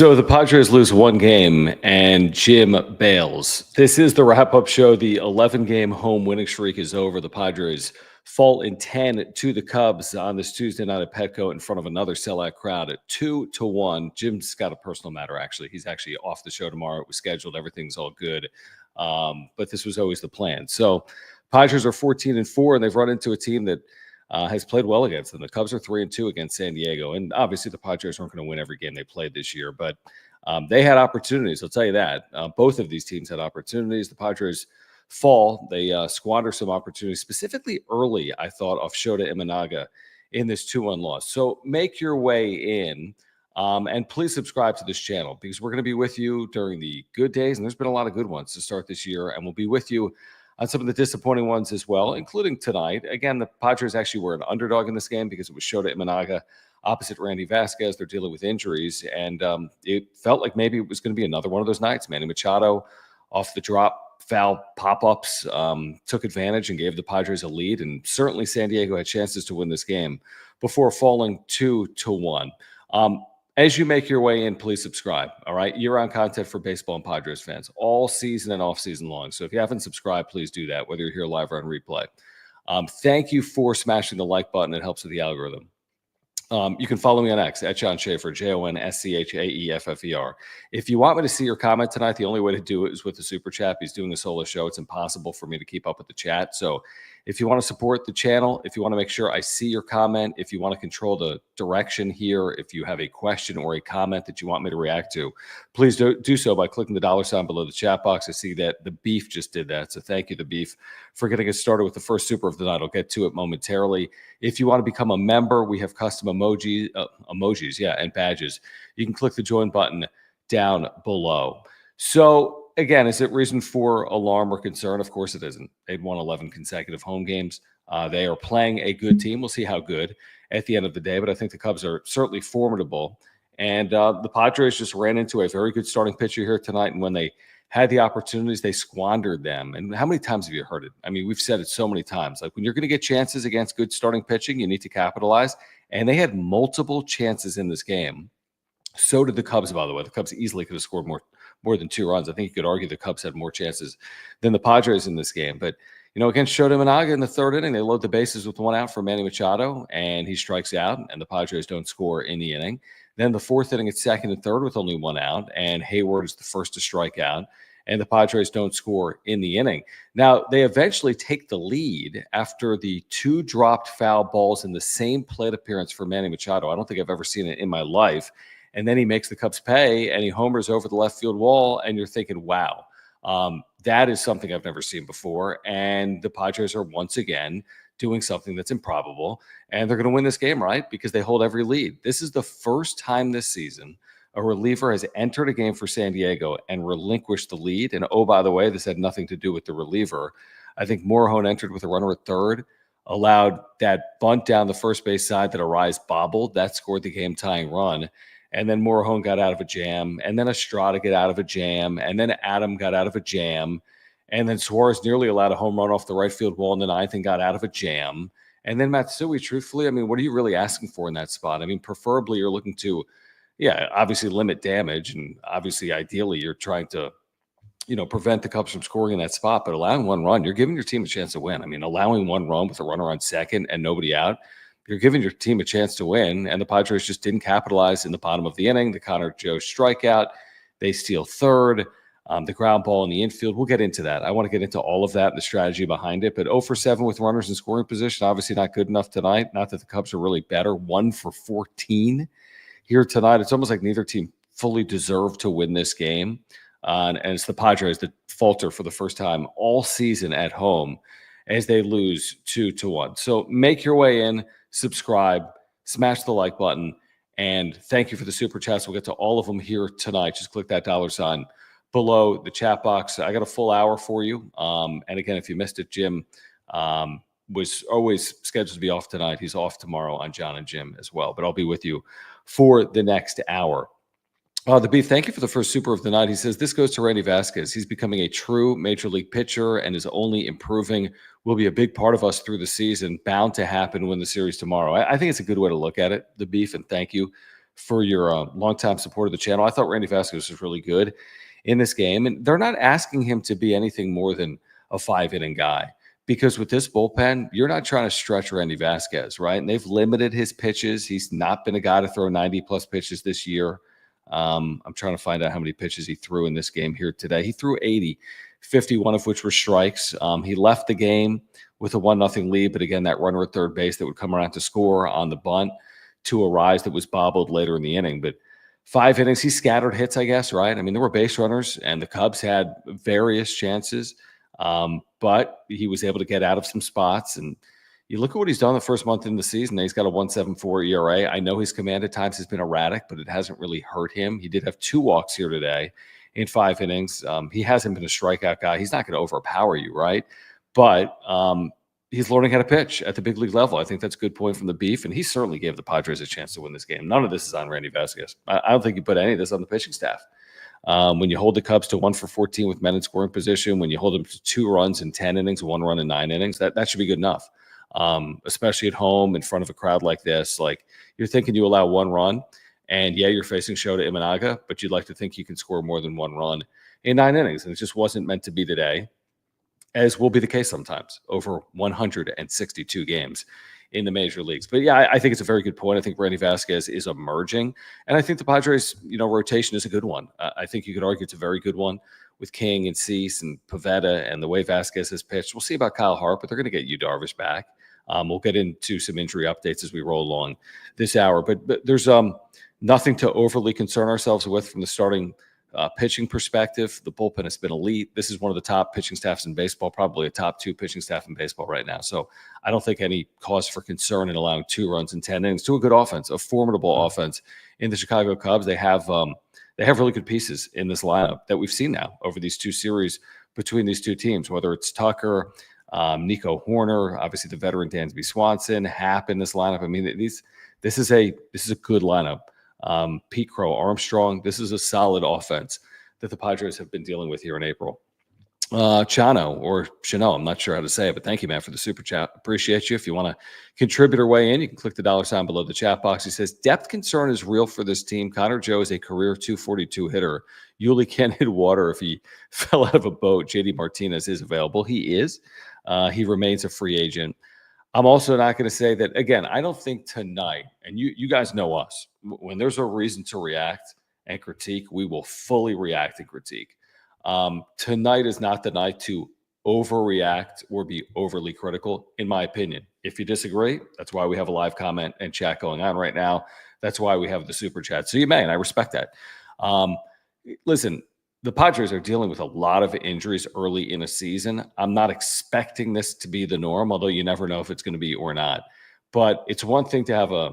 So the Padres lose one game and Jim bails. This is the wrap up show. The 11-game home winning streak is over. The Padres fall in 10 to the Cubs on this Tuesday night at Petco in front of another sellout crowd at 2-1. Jim's got a personal matter, actually. He's actually off the show tomorrow. It was scheduled. Everything's all good. But this was always the plan. So Padres are 14-4, and they've run into a team that has played well against them. The Cubs are 3-2 against San Diego, and obviously the Padres aren't going to win every game they played this year, but they had opportunities. I'll tell you that. Both of these teams had opportunities. The Padres fall. They squander some opportunities, specifically early, I thought, off Shota Imanaga in this 2-1 loss. So make your way in, and please subscribe to this channel because we're going to be with you during the good days, and there's been a lot of good ones to start this year, and we'll be with you on some of the disappointing ones as well, including tonight. Again, the Padres actually were an underdog in this game because it was Shota Imanaga opposite Randy Vasquez. They're dealing with injuries, and it felt like maybe it was going to be another one of those nights. Manny Machado off the drop foul pop-ups took advantage and gave the Padres a lead, and certainly San Diego had chances to win this game before falling 2-1. As you make your way in, please subscribe, all right? Year-round content for baseball and Padres fans, all season and off-season long. So if you haven't subscribed, please do that, whether you're here live or on replay. Thank you for smashing the like button. It helps with the algorithm. You can follow me on X at John Schaefer, JONSCHAEFFER. If you want me to see your comment tonight, the only way to do it is with the super chat. He's doing a solo show. It's impossible for me to keep up with the chat. So if you want to support the channel, if you want to make sure I see your comment, if you want to control the direction here, if you have a question or a comment that you want me to react to, please do so by clicking the $ below the chat box. I see that the Beef just did that. So thank you, the Beef, for getting us started with the first super of the night. I'll get to it momentarily. If you want to become a member, we have custom emojis, and badges. You can click the join button down below. So again, is it reason for alarm or concern? Of course it isn't. They'd won 11 consecutive home games. They are playing a good team. We'll see how good at the end of the day, but I think the Cubs are certainly formidable. And the Padres just ran into a very good starting pitcher here tonight, and when they had the opportunities, they squandered them. And how many times have you heard it? I mean, we've said it so many times. Like, when you're going to get chances against good starting pitching, you need to capitalize. And they had multiple chances in this game. So did the Cubs, by the way. The Cubs easily could have scored more than 2 runs. I think you could argue the Cubs had more chances than the Padres in this game. But, against Shota Imanaga in the 3rd inning, they load the bases with 1 out for Manny Machado, and he strikes out, and the Padres don't score in the inning. Then the 4th inning, it's 2nd and 3rd with only 1 out, and Hayward is the first to strike out, and the Padres don't score in the inning. Now, they eventually take the lead after the 2 dropped foul balls in the same plate appearance for Manny Machado. I don't think I've ever seen it in my life. And then he makes the Cubs pay, and he homers over the left field wall, and you're thinking, wow, that is something I've never seen before. And the Padres are once again doing something that's improbable, and they're going to win this game, right? Because they hold every lead. This is the first time this season a reliever has entered a game for San Diego and relinquished the lead. And, oh, by the way, this had nothing to do with the reliever. I think Morejon entered with a runner at 3rd, allowed that bunt down the first base side that Arise bobbled. That scored the game-tying run. And then Morejon got out of a jam, and then Estrada got out of a jam, and then Adam got out of a jam, and then Suarez nearly allowed a home run off the right field wall in the 9th and got out of a jam. And then Matsui, truthfully, I mean, what are you really asking for in that spot? I mean, preferably you're looking to, obviously limit damage, and obviously, ideally, you're trying to, prevent the Cubs from scoring in that spot. But allowing 1 run, you're giving your team a chance to win. I mean, allowing 1 run with a runner on 2nd and nobody out, you're giving your team a chance to win, and the Padres just didn't capitalize in the bottom of the inning. The Connor Joe strikeout, they steal 3rd, the ground ball in the infield. We'll get into that. I want to get into all of that and the strategy behind it. But 0 for 7 with runners in scoring position, obviously not good enough tonight. Not that the Cubs are really better. 1 for 14 here tonight. It's almost like neither team fully deserved to win this game. And it's the Padres that falter for the first time all season at home as they lose 2-1. So make your way in. Subscribe, smash the like button, and thank you for the super chats. We'll get to all of them here tonight. Just click that $ below the chat box. I got a full hour for you. And again, if you missed it, Jim was always scheduled to be off tonight. He's off tomorrow on John and Jim as well, but I'll be with you for the next hour. The Beef, thank you for the first super of the night. He says, this goes to Randy Vasquez. He's becoming a true major league pitcher and is only improving. Will be a big part of us through the season. Bound to happen when the series tomorrow. I think it's a good way to look at it, the Beef, and thank you for your longtime support of the channel. I thought Randy Vasquez was really good in this game, and they're not asking him to be anything more than a 5 inning guy. Because with this bullpen, you're not trying to stretch Randy Vasquez, right? And they've limited his pitches. He's not been a guy to throw 90 plus pitches this year. I'm trying to find out how many pitches he threw in this game here today. He threw 80, 51 of which were strikes. He left the game with a 1-0 lead, but again, that runner at third base that would come around to score on the bunt to a rise that was bobbled later in the inning. But 5 innings, he scattered hits, I guess, right? I mean, there were base runners, and the Cubs had various chances, but he was able to get out of some spots. And you look at what he's done the first month in the season. He's got a 1.74 ERA. I know his command at times has been erratic, but it hasn't really hurt him. He did have 2 walks here today in 5 innings. He hasn't been a strikeout guy. He's not going to overpower you, right? But he's learning how to pitch at the big league level. I think that's a good point from the Beef, and he certainly gave the Padres a chance to win this game. None of this is on Randy Vasquez. I don't think you put any of this on the pitching staff. When you hold the Cubs to 1 for 14 with men in scoring position, when you hold them to 2 runs in 10 innings, 1 run in 9 innings, that should be good enough. Especially at home in front of a crowd like this. Like, you're thinking you allow 1 run, and yeah, you're facing Shota Imanaga, but you'd like to think you can score more than 1 run in 9 innings, and it just wasn't meant to be today, as will be the case sometimes over 162 games in the major leagues. But yeah, I think it's a very good point. I think Randy Vasquez is emerging, and I think the Padres, rotation is a good one. I think you could argue it's a very good one with King and Cease and Pivetta and the way Vasquez has pitched. We'll see about Kyle Hart, but they're going to get Yu Darvish back. We'll get into some injury updates as we roll along this hour, but there's nothing to overly concern ourselves with from the starting pitching perspective. The bullpen has been elite. This is one of the top pitching staffs in baseball, probably a top 2 pitching staff in baseball right now. So I don't think any cause for concern in allowing 2 runs in 10 innings to a good offense, a formidable offense in the Chicago Cubs. They have really good pieces in this lineup that we've seen now over these 2 series between these 2 teams, whether it's Tucker, Nico Horner, obviously the veteran Dansby Swanson, Happ in this lineup. I mean, this is a good lineup. Pete Crow, Armstrong. This is a solid offense that the Padres have been dealing with here in April. Chano or Chano, I'm not sure how to say it, but thank you, man, for the super chat. Appreciate you. If you want to contribute or weigh in, you can click the $ below the chat box. He says, depth concern is real for this team. Connor Joe is a career 242 hitter. Yuli can't hit water if he fell out of a boat. JD Martinez is available. He is. He remains a free agent. I'm also not going to say that, again, I don't think tonight, and you guys know us, when there's a reason to react and critique, we will fully react and critique. Tonight is not the night to overreact or be overly critical, in my opinion. If you disagree, that's why we have a live comment and chat going on right now. That's why we have the super chat. So you may, and I respect that. Listen, the Padres are dealing with a lot of injuries early in a season. I'm not expecting this to be the norm, although you never know if it's going to be or not. But it's one thing to have a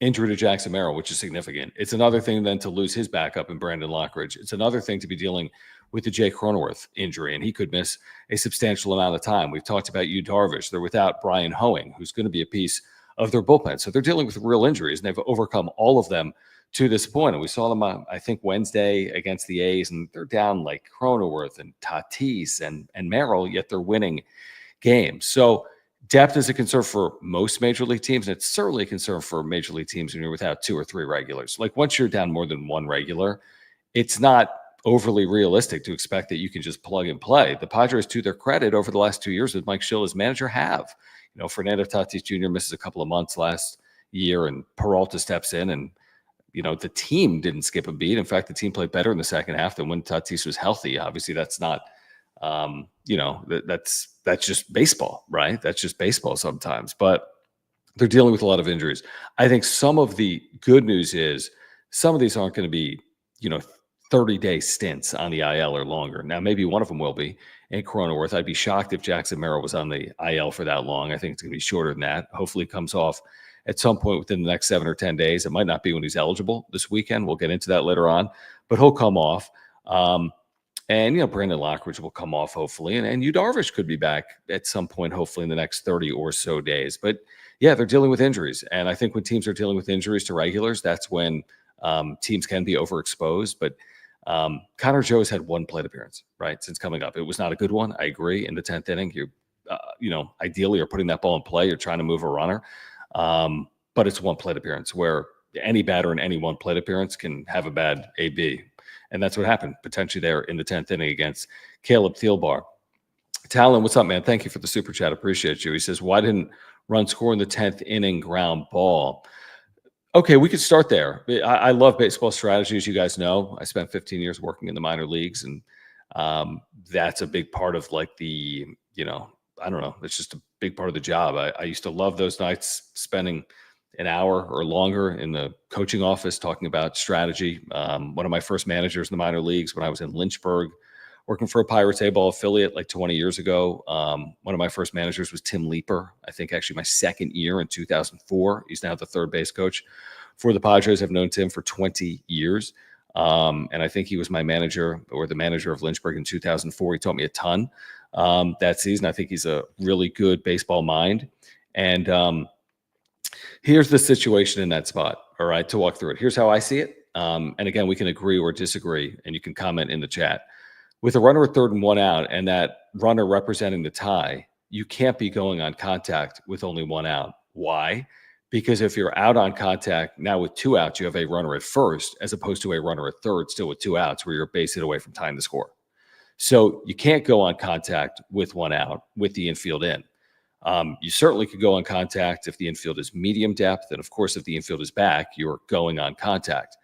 injury to Jackson Merrill, which is significant. It's another thing then to lose his backup in Brandon Lockridge. It's another thing to be dealing with the Jay Cronenworth injury, and he could miss a substantial amount of time. We've talked about Yu Darvish. They're without Brian Hoeing, who's going to be a piece of their bullpen. So they're dealing with real injuries, and they've overcome all of them to this point. And we saw them, I think, Wednesday against the A's, and they're down like Cronenworth and Tatis and Merrill, yet they're winning games. So depth is a concern for most major league teams, and it's certainly a concern for major league teams when you're without 2 or 3 regulars. Like, once you're down more than 1 regular, it's not overly realistic to expect that you can just plug and play. The Padres, to their credit, over the last 2 years with Mike Schill as manager, have. Fernando Tatis Jr. misses a couple of months last year, and Peralta steps in, and the team didn't skip a beat. In fact, the team played better in the second half than when Tatis was healthy. Obviously, that's not, that's just baseball, right? That's just baseball sometimes. But they're dealing with a lot of injuries. I think some of the good news is some of these aren't going to be, 30-day stints on the IL or longer. Now, maybe one of them will be in Cronenworth. I'd be shocked if Jackson Merrill was on the IL for that long. I think it's going to be shorter than that. Hopefully it comes off at some point within the next 7 or 10 days. It might not be when he's eligible this weekend. We'll get into that later on, but he'll come off. And Brandon Lockridge will come off, hopefully. And Yu Darvish could be back at some point, hopefully in the next 30 or so days. But yeah, they're dealing with injuries. And I think when teams are dealing with injuries to regulars, that's when teams can be overexposed. But Connor Joe has had 1 plate appearance, right, since coming up. It was not a good one. I agree. In the 10th inning, ideally you're putting that ball in play. You're trying to move a runner. But it's 1 plate appearance where any batter in any one plate appearance can have a bad AB. And that's what happened potentially there in the 10th inning against Caleb Thielbar. Talon, what's up, man? Thank you for the super chat. Appreciate you. He says, why didn't run score in the 10th inning ground ball? Okay, we could start there. I love baseball strategy, as you guys know. I spent 15 years working in the minor leagues, and that's a big part of like the, I don't know, it's just a big part of the job. I used to love those nights spending an hour or longer in the coaching office talking about strategy. One of my first managers in the minor leagues when I was in Lynchburg, working for a Pirates A-ball affiliate like 20 years ago. One of my first managers was Tim Leeper. I think actually my second year in 2004. He's now the third base coach for the Padres. I've known Tim for 20 years. And I think he was my manager or the manager of Lynchburg in 2004. He taught me a ton that season. I think he's a really good baseball mind. And here's the situation in that spot, all right, to walk through it. Here's how I see it. And again, we can agree or disagree, and you can comment in the chat. With a runner at third and one out and that runner representing the tie, you can't be going on contact with only one out. Why? Because if you're out on contact, now with two outs, you have a runner at first as opposed to a runner at third, still with two outs, where you're a base hit away from tying the score. So you can't go on contact with one out with the infield in. You certainly could go on contact if the infield is medium depth. And of course, if the infield is back, you're going on contact.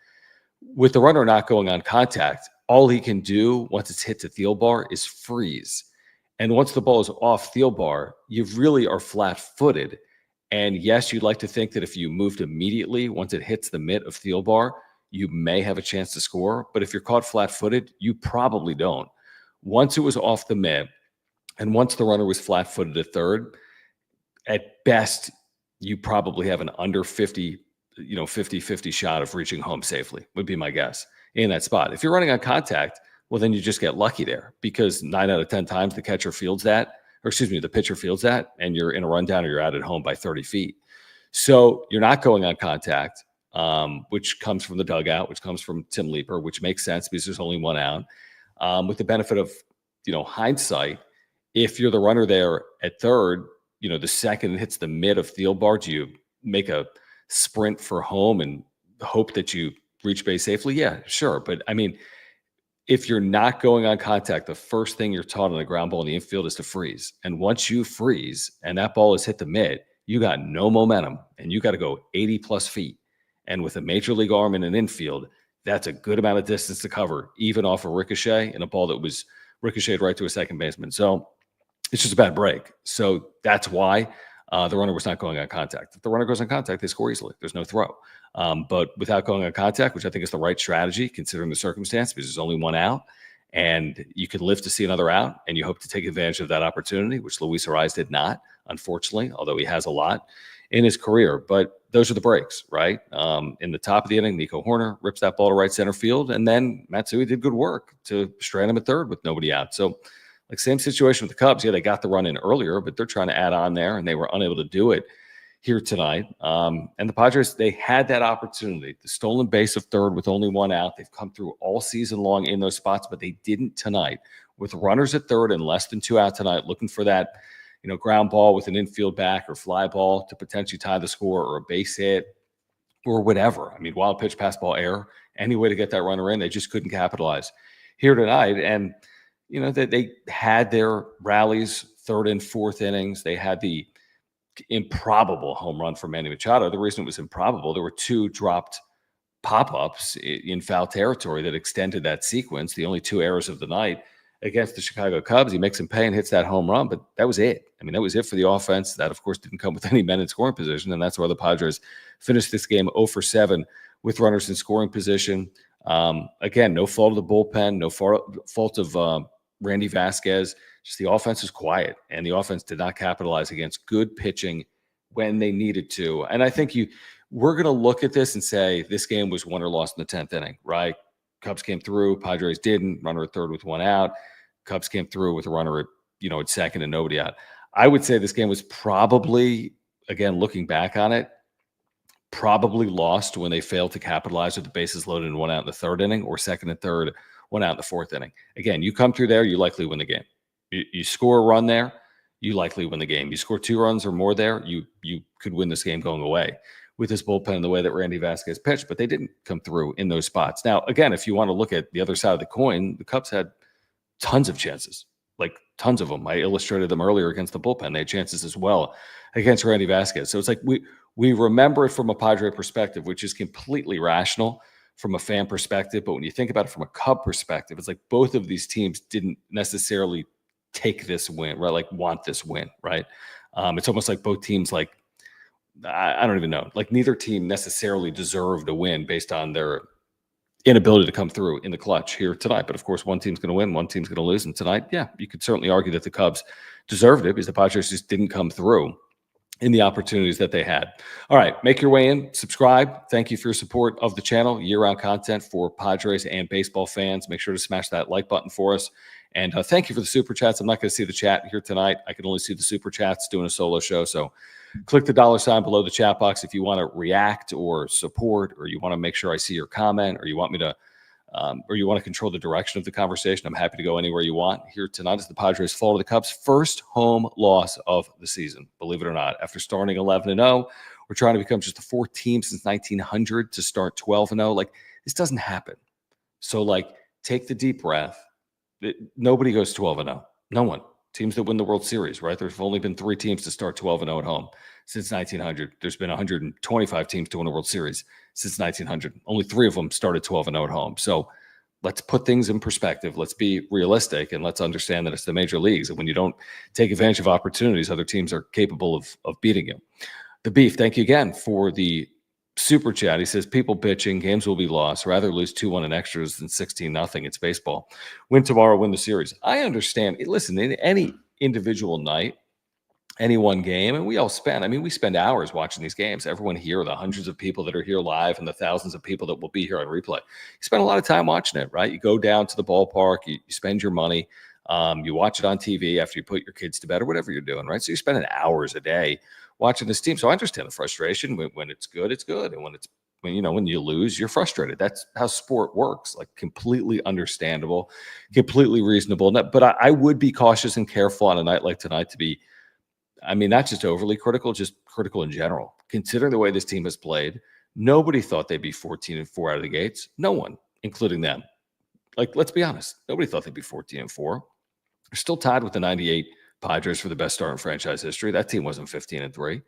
With the runner not going on contact, all he can do once it's hit to Thielbar is freeze. And once the ball is off Thielbar, you really are flat-footed. And yes, you'd like to think that if you moved immediately, once it hits the mitt of Thielbar, you may have a chance to score. But if you're caught flat-footed, you probably don't. Once it was off the mitt, and once the runner was flat-footed at third, at best, you probably have an under 50-50 shot of reaching home safely, would be my guess, in that spot. If you're running on contact, well, then you just get lucky there, because 9 out of 10 times the pitcher fields that, and you're in a rundown or you're out at home by 30 feet. So you're not going on contact, which comes from the dugout, which comes from Tim Leeper, which makes sense because there's only one out. With the benefit of, hindsight, if you're the runner there at third, the second it hits the mid of Thielbar, do you make a sprint for home and hope that you reach base safely? Yeah, sure. But I mean, if you're not going on contact, the first thing you're taught on the ground ball in the infield is to freeze. And once you freeze and that ball has hit the mid, you got no momentum and you got to go 80 plus feet. And with a major league arm in an infield, that's a good amount of distance to cover, even off a ricochet and a ball that was ricocheted right to a second baseman. So it's just a bad break. So that's why the runner was not going on contact. If the runner goes on contact, they score easily. There's no throw. But without going on contact, which I think is the right strategy considering the circumstance, because there's only one out and you can live to see another out and you hope to take advantage of that opportunity, which Luis Ariz did not, unfortunately, although he has a lot in his career. But those are the breaks, right? In the top of the inning, Nico Horner rips that ball to right center field, and then Matsui did good work to strand him at third with nobody out. So like same situation with the Cubs. Yeah, they got the run in earlier, but they're trying to add on there, and they were unable to do it here tonight. And the Padres, they had that opportunity. The stolen base of third with only one out. They've come through all season long in those spots, but they didn't tonight. With runners at third and less than two out tonight, looking for that, ground ball with an infield back or fly ball to potentially tie the score, or a base hit or whatever. I mean, wild pitch, pass ball, error, any way to get that runner in, they just couldn't capitalize here tonight. And they had their rallies, third and fourth innings. They had the improbable home run from Manny Machado. The reason it was improbable, there were two dropped pop-ups in foul territory that extended that sequence. The only two errors of the night against the Chicago Cubs. He makes them pay and hits that home run, but that was it. I mean, that was it for the offense. That, of course, didn't come with any men in scoring position, and that's why the Padres finished this game 0 for 7 with runners in scoring position. Again, no fault of the bullpen, no fault of Randy Vasquez. Just the offense was quiet, and the offense did not capitalize against good pitching when they needed to. And I think we're going to look at this and say this game was won or lost in the 10th inning, right? Cubs came through, Padres didn't. Runner at third with one out. Cubs came through with a runner at second and nobody out. I would say this game was probably, again, looking back on it, probably lost when they failed to capitalize with the bases loaded and one out in the third inning, or second and third, one out in the fourth inning. Again, you come through there, you likely win the game. You score a run there, you likely win the game. You score 2 runs or more there, you could win this game going away. with his bullpen and the way that Randy Vasquez pitched, but they didn't come through in those spots. Now, again, if you want to look at the other side of the coin, the Cubs had tons of chances, like tons of them. I illustrated them earlier against the bullpen. They had chances as well against Randy Vasquez. So it's like we remember it from a Padre perspective, which is completely rational from a fan perspective. But when you think about it from a Cub perspective, it's like both of these teams didn't necessarily take this win, right? Like want this win, right? It's almost like both teams, like, I don't even know, like neither team necessarily deserved a win based on their inability to come through in the clutch here tonight. But of course, one team's going to win, one team's going to lose. And tonight, yeah, you could certainly argue that the Cubs deserved it because the Padres just didn't come through in the opportunities that they had. All right, make your way in, subscribe. Thank you for your support of the channel, year-round content for Padres and baseball fans. Make sure to smash that like button for us. And thank you for the super chats. I'm not going to see the chat here tonight. I can only see the super chats doing a solo show. So click the $ below the chat box if you want to react or support, or you want to make sure I see your comment, or you want me to, or you want to control the direction of the conversation. I'm happy to go anywhere you want. Here tonight is the Padres fall to the Cubs' first home loss of the season, believe it or not. After starting 11-0, we're trying to become just the fourth team since 1900 to start 12-0. Like, this doesn't happen. So, like, take the deep breath. Nobody goes 12-0. No one. Teams that win the World Series, right? There's only been 3 teams to start 12-0 at home since 1900. There's been 125 teams to win a World Series since 1900. Only 3 of them started 12-0 at home. So let's put things in perspective. Let's be realistic, and let's understand that it's the major leagues. And when you don't take advantage of opportunities, other teams are capable of beating you. The Beef, thank you again for the super chat. He says, people bitching, games will be lost. Rather lose 2-1 in extras than 16-0. It's baseball. Win tomorrow, win the series. I understand. Listen, in any individual night, any one game, and we spend hours watching these games. Everyone here, the hundreds of people that are here live and the thousands of people that will be here on replay, you spend a lot of time watching it, right? You go down to the ballpark, you spend your money, you watch it on TV after you put your kids to bed or whatever you're doing, right? So you're spending hours a day watching this team. So I understand the frustration. When it's good, it's good. And when you lose, you're frustrated. That's how sport works. Like, completely understandable, completely reasonable. But I would be cautious and careful on a night like tonight to be, not just overly critical, just critical in general. Considering the way this team has played, nobody thought they'd be 14-4 out of the gates. No one, including them. Like, let's be honest. Nobody thought they'd be 14-4. They're still tied with the 98 Padres for the best start in franchise history. That team wasn't 15-3.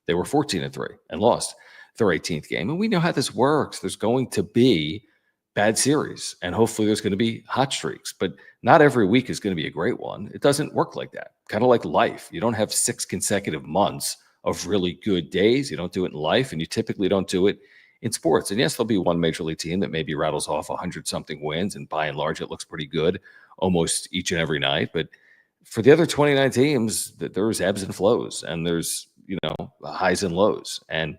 They were 14-3 and lost their 18th game. And we know how this works. There's going to be bad series, and hopefully there's going to be hot streaks, but not every week is going to be a great one. It doesn't work like that. Kind of like life. You don't have 6 consecutive months of really good days. You don't do it in life, and you typically don't do it in sports. And yes, there'll be one major league team that maybe rattles off 100-something wins, and by and large, it looks pretty good almost each and every night. But for the other 29 teams, there's ebbs and flows, and there's, highs and lows. And,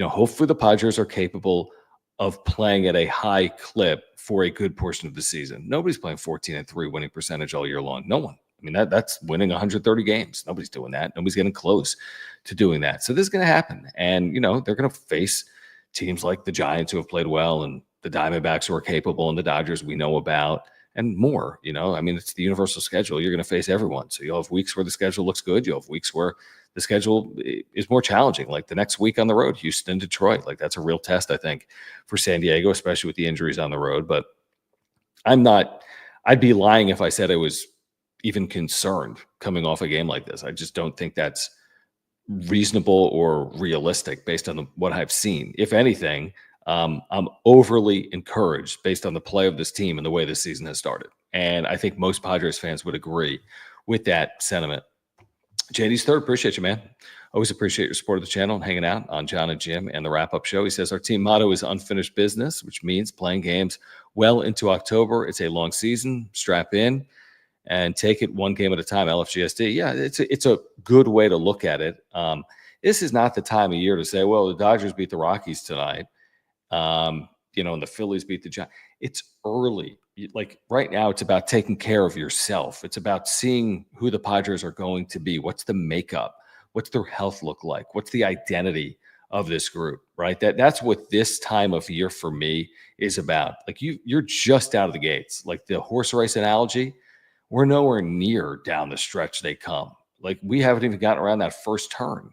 hopefully the Padres are capable of playing at a high clip for a good portion of the season. Nobody's playing 14-3 winning percentage all year long. No one. That's winning 130 games. Nobody's doing that. Nobody's getting close to doing that. So this is going to happen. And, they're going to face teams like the Giants, who have played well, and the Diamondbacks, who are capable, and the Dodgers we know about, and more. It's the universal schedule. You're going to face everyone. So you'll have weeks where the schedule looks good. You'll have weeks where the schedule is more challenging, like the next week on the road, Houston, Detroit. Like, that's a real test, I think, for San Diego, especially with the injuries on the road. But I'd be lying if I said I was even concerned coming off a game like this. I just don't think that's reasonable or realistic based on what I've seen. If anything, I'm overly encouraged based on the play of this team and the way this season has started. And I think most Padres fans would agree with that sentiment. JD's third, appreciate you, man. Always appreciate your support of the channel and hanging out on John and Jim and the wrap-up show. He says, our team motto is unfinished business, which means playing games well into October. It's a long season. Strap in and take it one game at a time, LFGSD. Yeah, it's a good way to look at it. This is not the time of year to say, well, the Dodgers beat the Rockies tonight. And the Phillies beat the Giants. It's early. Like, right now, it's about taking care of yourself. It's about seeing who the Padres are going to be. What's the makeup? What's their health look like? What's the identity of this group, right? That's what this time of year for me is about. Like, you're just out of the gates. Like the horse race analogy, we're nowhere near down the stretch they come. Like, we haven't even gotten around that first turn.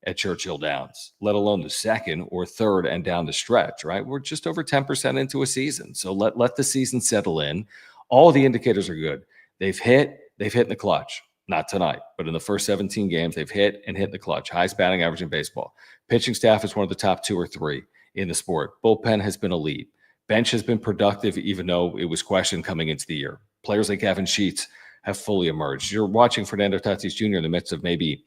at Churchill Downs, let alone the second or third and down the stretch, right? We're just over 10% into a season. So let the season settle in. All the indicators are good. They've hit in the clutch. Not tonight, but in the first 17 games, they've hit in the clutch. Highest batting average in baseball. Pitching staff is one of the top 2 or 3 in the sport. Bullpen has been elite. Bench has been productive, even though it was questioned coming into the year. Players like Gavin Sheets have fully emerged. You're watching Fernando Tatis Jr. in the midst of maybe,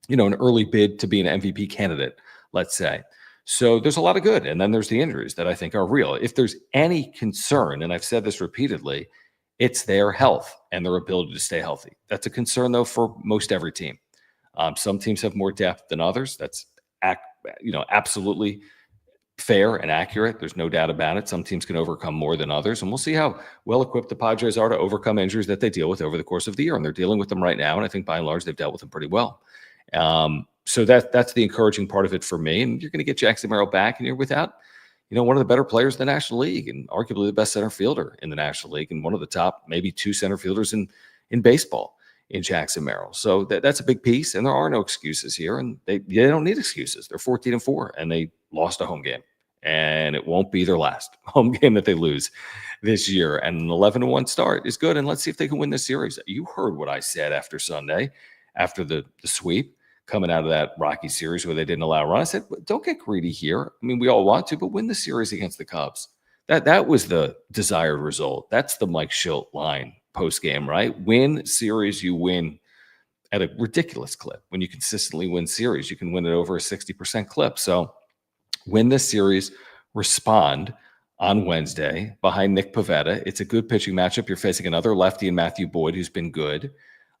an early bid to be an MVP candidate, let's say. So there's a lot of good. And then there's the injuries that I think are real. If there's any concern, and I've said this repeatedly, it's their health and their ability to stay healthy. That's a concern, though, for most every team. Some teams have more depth than others. That's absolutely fair and accurate. There's no doubt about it. Some teams can overcome more than others, and we'll see how well equipped the Padres are to overcome injuries that they deal with over the course of the year. And they're dealing with them right now, and I think by and large they've dealt with them pretty well. So that's the encouraging part of it for me. And you're going to get Jackson Merrill back, and you're without, one of the better players in the National League, and arguably the best center fielder in the National League, and one of the top maybe 2 center fielders in baseball in Jackson Merrill. So that's a big piece, and there are no excuses here, and they don't need excuses. They're 14-4, and they lost a home game, and it won't be their last home game that they lose this year. And an 11-1 start is good, and let's see if they can win this series. You heard what I said after Sunday, after the sweep, coming out of that Rocky series where they didn't allow a run. I said, don't get greedy here. I mean, we all want to, but win the series against the Cubs. That was the desired result. That's the Mike Schilt line post-game, right? Win series, you win at a ridiculous clip. When you consistently win series, you can win it over a 60% clip. So win this series, respond on Wednesday behind Nick Pivetta. It's a good pitching matchup. You're facing another lefty in Matthew Boyd, who's been good.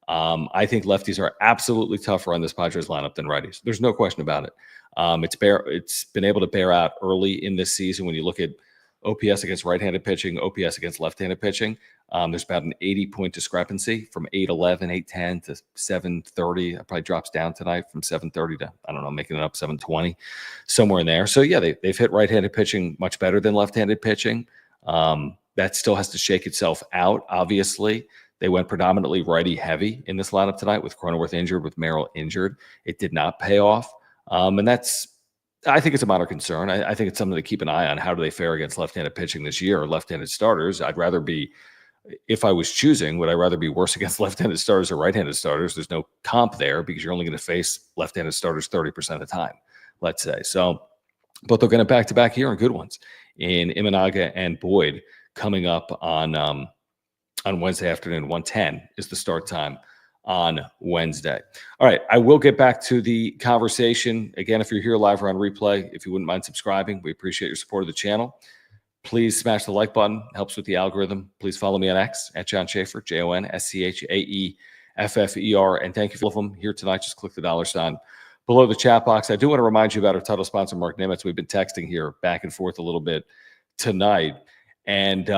I think lefties are absolutely tougher on this Padres lineup than righties. There's no question about it. It's been able to bear out early in this season when you look at OPS against right-handed pitching, OPS against left-handed pitching. There's about an 80-point discrepancy from 811, 810 to 730. It probably drops down tonight from 730 to, I don't know, making it up 720, somewhere in there. So, yeah, they've hit right-handed pitching much better than left-handed pitching. That still has to shake itself out, obviously. They went predominantly righty-heavy in this lineup tonight with Cronenworth injured, with Merrill injured. It did not pay off. And I think it's a minor concern. I think it's something to keep an eye on. How do they fare against left-handed pitching this year, or left-handed starters? I'd rather be, if I was choosing, would I rather be worse against left-handed starters or right-handed starters? There's no comp there because you're only going to face left-handed starters 30% of the time, let's say. So, but they're going to back-to-back here on good ones in Imanaga and Boyd coming up on Wednesday afternoon. 1:10 is the start time on Wednesday. All right, I will get back to the conversation. Again, if you're here live or on replay, if you wouldn't mind subscribing, we appreciate your support of the channel. Please smash the like button. Helps with the algorithm. Please follow me on X at John Schaefer, JONSCHAEFFER. And thank you for all of them here tonight. Just click the $ below the chat box. I do want to remind you about our title sponsor, Mark Nimitz. We've been texting here back and forth a little bit tonight. And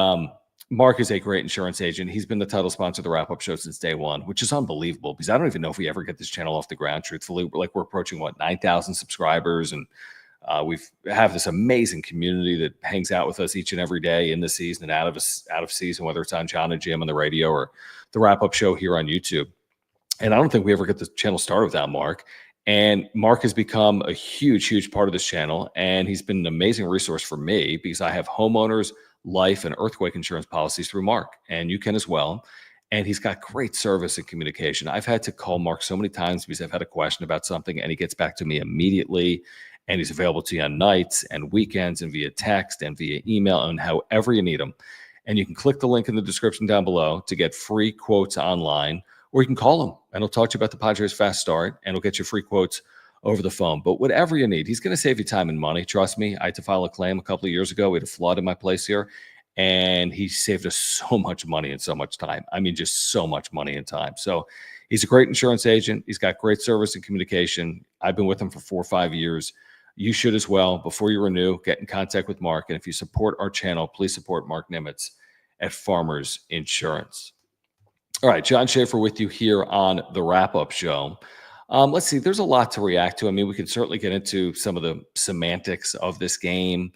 Mark is a great insurance agent. He's been the title sponsor of the wrap-up show since day one, which is unbelievable because I don't even know if we ever get this channel off the ground, truthfully. We're approaching, 9,000 subscribers, and we have this amazing community that hangs out with us each and every day in the season and out of season, whether it's on John and Jim on the radio or the wrap-up show here on YouTube. And I don't think we ever get the channel started without Mark. And Mark has become a huge, huge part of this channel, and he's been an amazing resource for me because I have homeowners, life, and earthquake insurance policies through Mark, and you can as well. And he's got great service and communication. I've had to call Mark so many times because I've had a question about something, and he gets back to me immediately. And he's available to you on nights and weekends and via text and via email and however you need him. And you can click the link in the description down below to get free quotes online, or you can call him and he'll talk to you about the Padres fast start, and he'll get you free quotes over the phone. But whatever you need, he's going to save you time and money. Trust me. I had to file a claim a couple of years ago. We had a flood in my place here, and he saved us so much money and so much time. I mean, just so much money and time. So he's a great insurance agent. He's got great service and communication. I've been with him for 4 or 5 years. You should as well. Before you renew, get in contact with Mark. And if you support our channel, please support Mark Nimitz at Farmers Insurance. All right, John Schaefer with you here on the wrap-up show. Let's see, there's a lot to react to. I mean, we could certainly get into some of the semantics of this game,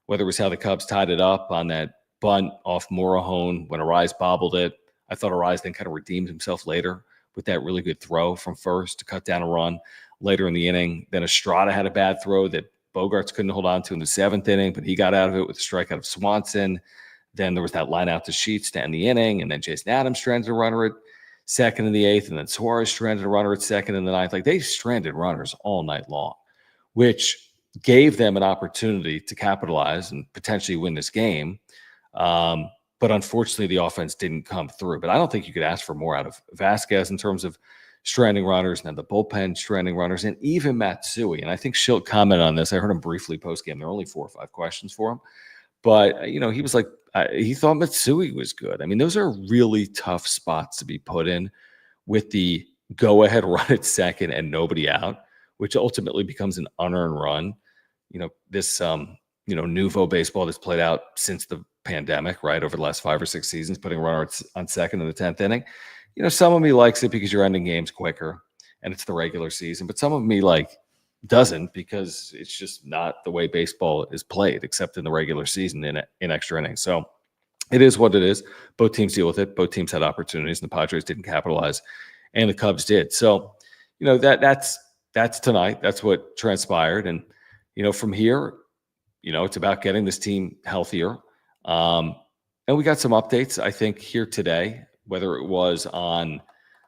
whether it was how the Cubs tied it up on that bunt off Morahone when Arise bobbled it. I thought Arise then kind of redeemed himself later with that really good throw from first to cut down a run later in the inning. Then Estrada had a bad throw that Bogarts couldn't hold on to in the 7th inning, but he got out of it with a strikeout of Swanson. Then there was that line out to Sheets to end the inning, and then Jason Adams stranded a runner at second in the 8th, and then Suarez stranded a runner at second in the 9th. Like, they stranded runners all night long, which gave them an opportunity to capitalize and potentially win this game. But unfortunately, the offense didn't come through. But I don't think you could ask for more out of Vasquez in terms of stranding runners, and then the bullpen stranding runners, and even Matsui. And I think Schilt commented on this. I heard him briefly post-game. There are only 4 or 5 questions for him. But, he was like, he thought Matsui was good. I mean, those are really tough spots to be put in with the go-ahead run at second and nobody out, which ultimately becomes an unearned run. This, nouveau baseball that's played out since the pandemic, right, over the last 5 or 6 seasons, putting a runner on second in the 10th inning. Some of me likes it because you're ending games quicker and it's the regular season, but some of me doesn't, because it's just not the way baseball is played, except in the regular season in extra innings. So it is what it is. Both teams deal with it. Both teams had opportunities, and the Padres didn't capitalize, and the Cubs did. So, that's tonight. That's what transpired. And, from here, it's about getting this team healthier. And we got some updates, I think, here today, whether it was on,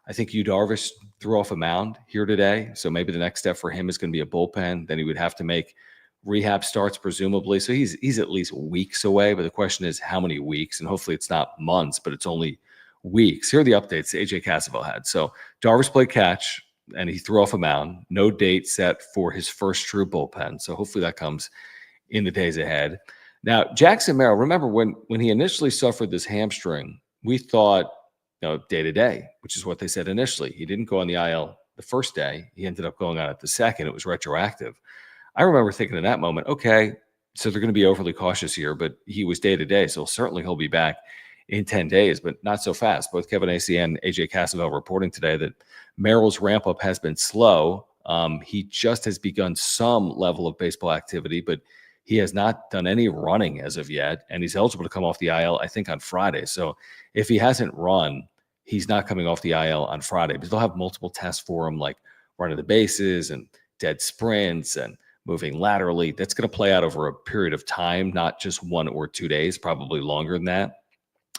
I think Yu Darvish threw off a mound here today. So maybe the next step for him is going to be a bullpen. Then he would have to make rehab starts, presumably. So he's at least weeks away. But the question is, how many weeks? And hopefully it's not months, but it's only weeks. Here are the updates AJ Cassavell had. So Darvish played catch, and he threw off a mound. No date set for his first true bullpen. So hopefully that comes in the days ahead. Now, Jackson Merrill, remember when he initially suffered this hamstring, we thought, day to day, which is what they said initially. He didn't go on the IL the first day. He ended up going on it the second. It was retroactive. I remember thinking in that moment, okay, so they're going to be overly cautious here, but he was day to day. So certainly he'll be back in 10 days, but not so fast. Both Kevin Acee and AJ Cassavell reporting today that Merrill's ramp up has been slow. He just has begun some level of baseball activity, but he has not done any running as of yet, and he's eligible to come off the IL, I think, on Friday. So if he hasn't run, he's not coming off the IL on Friday, but they'll have multiple tests for him, like running the bases and dead sprints and moving laterally. That's going to play out over a period of time, not just 1 or 2 days, probably longer than that.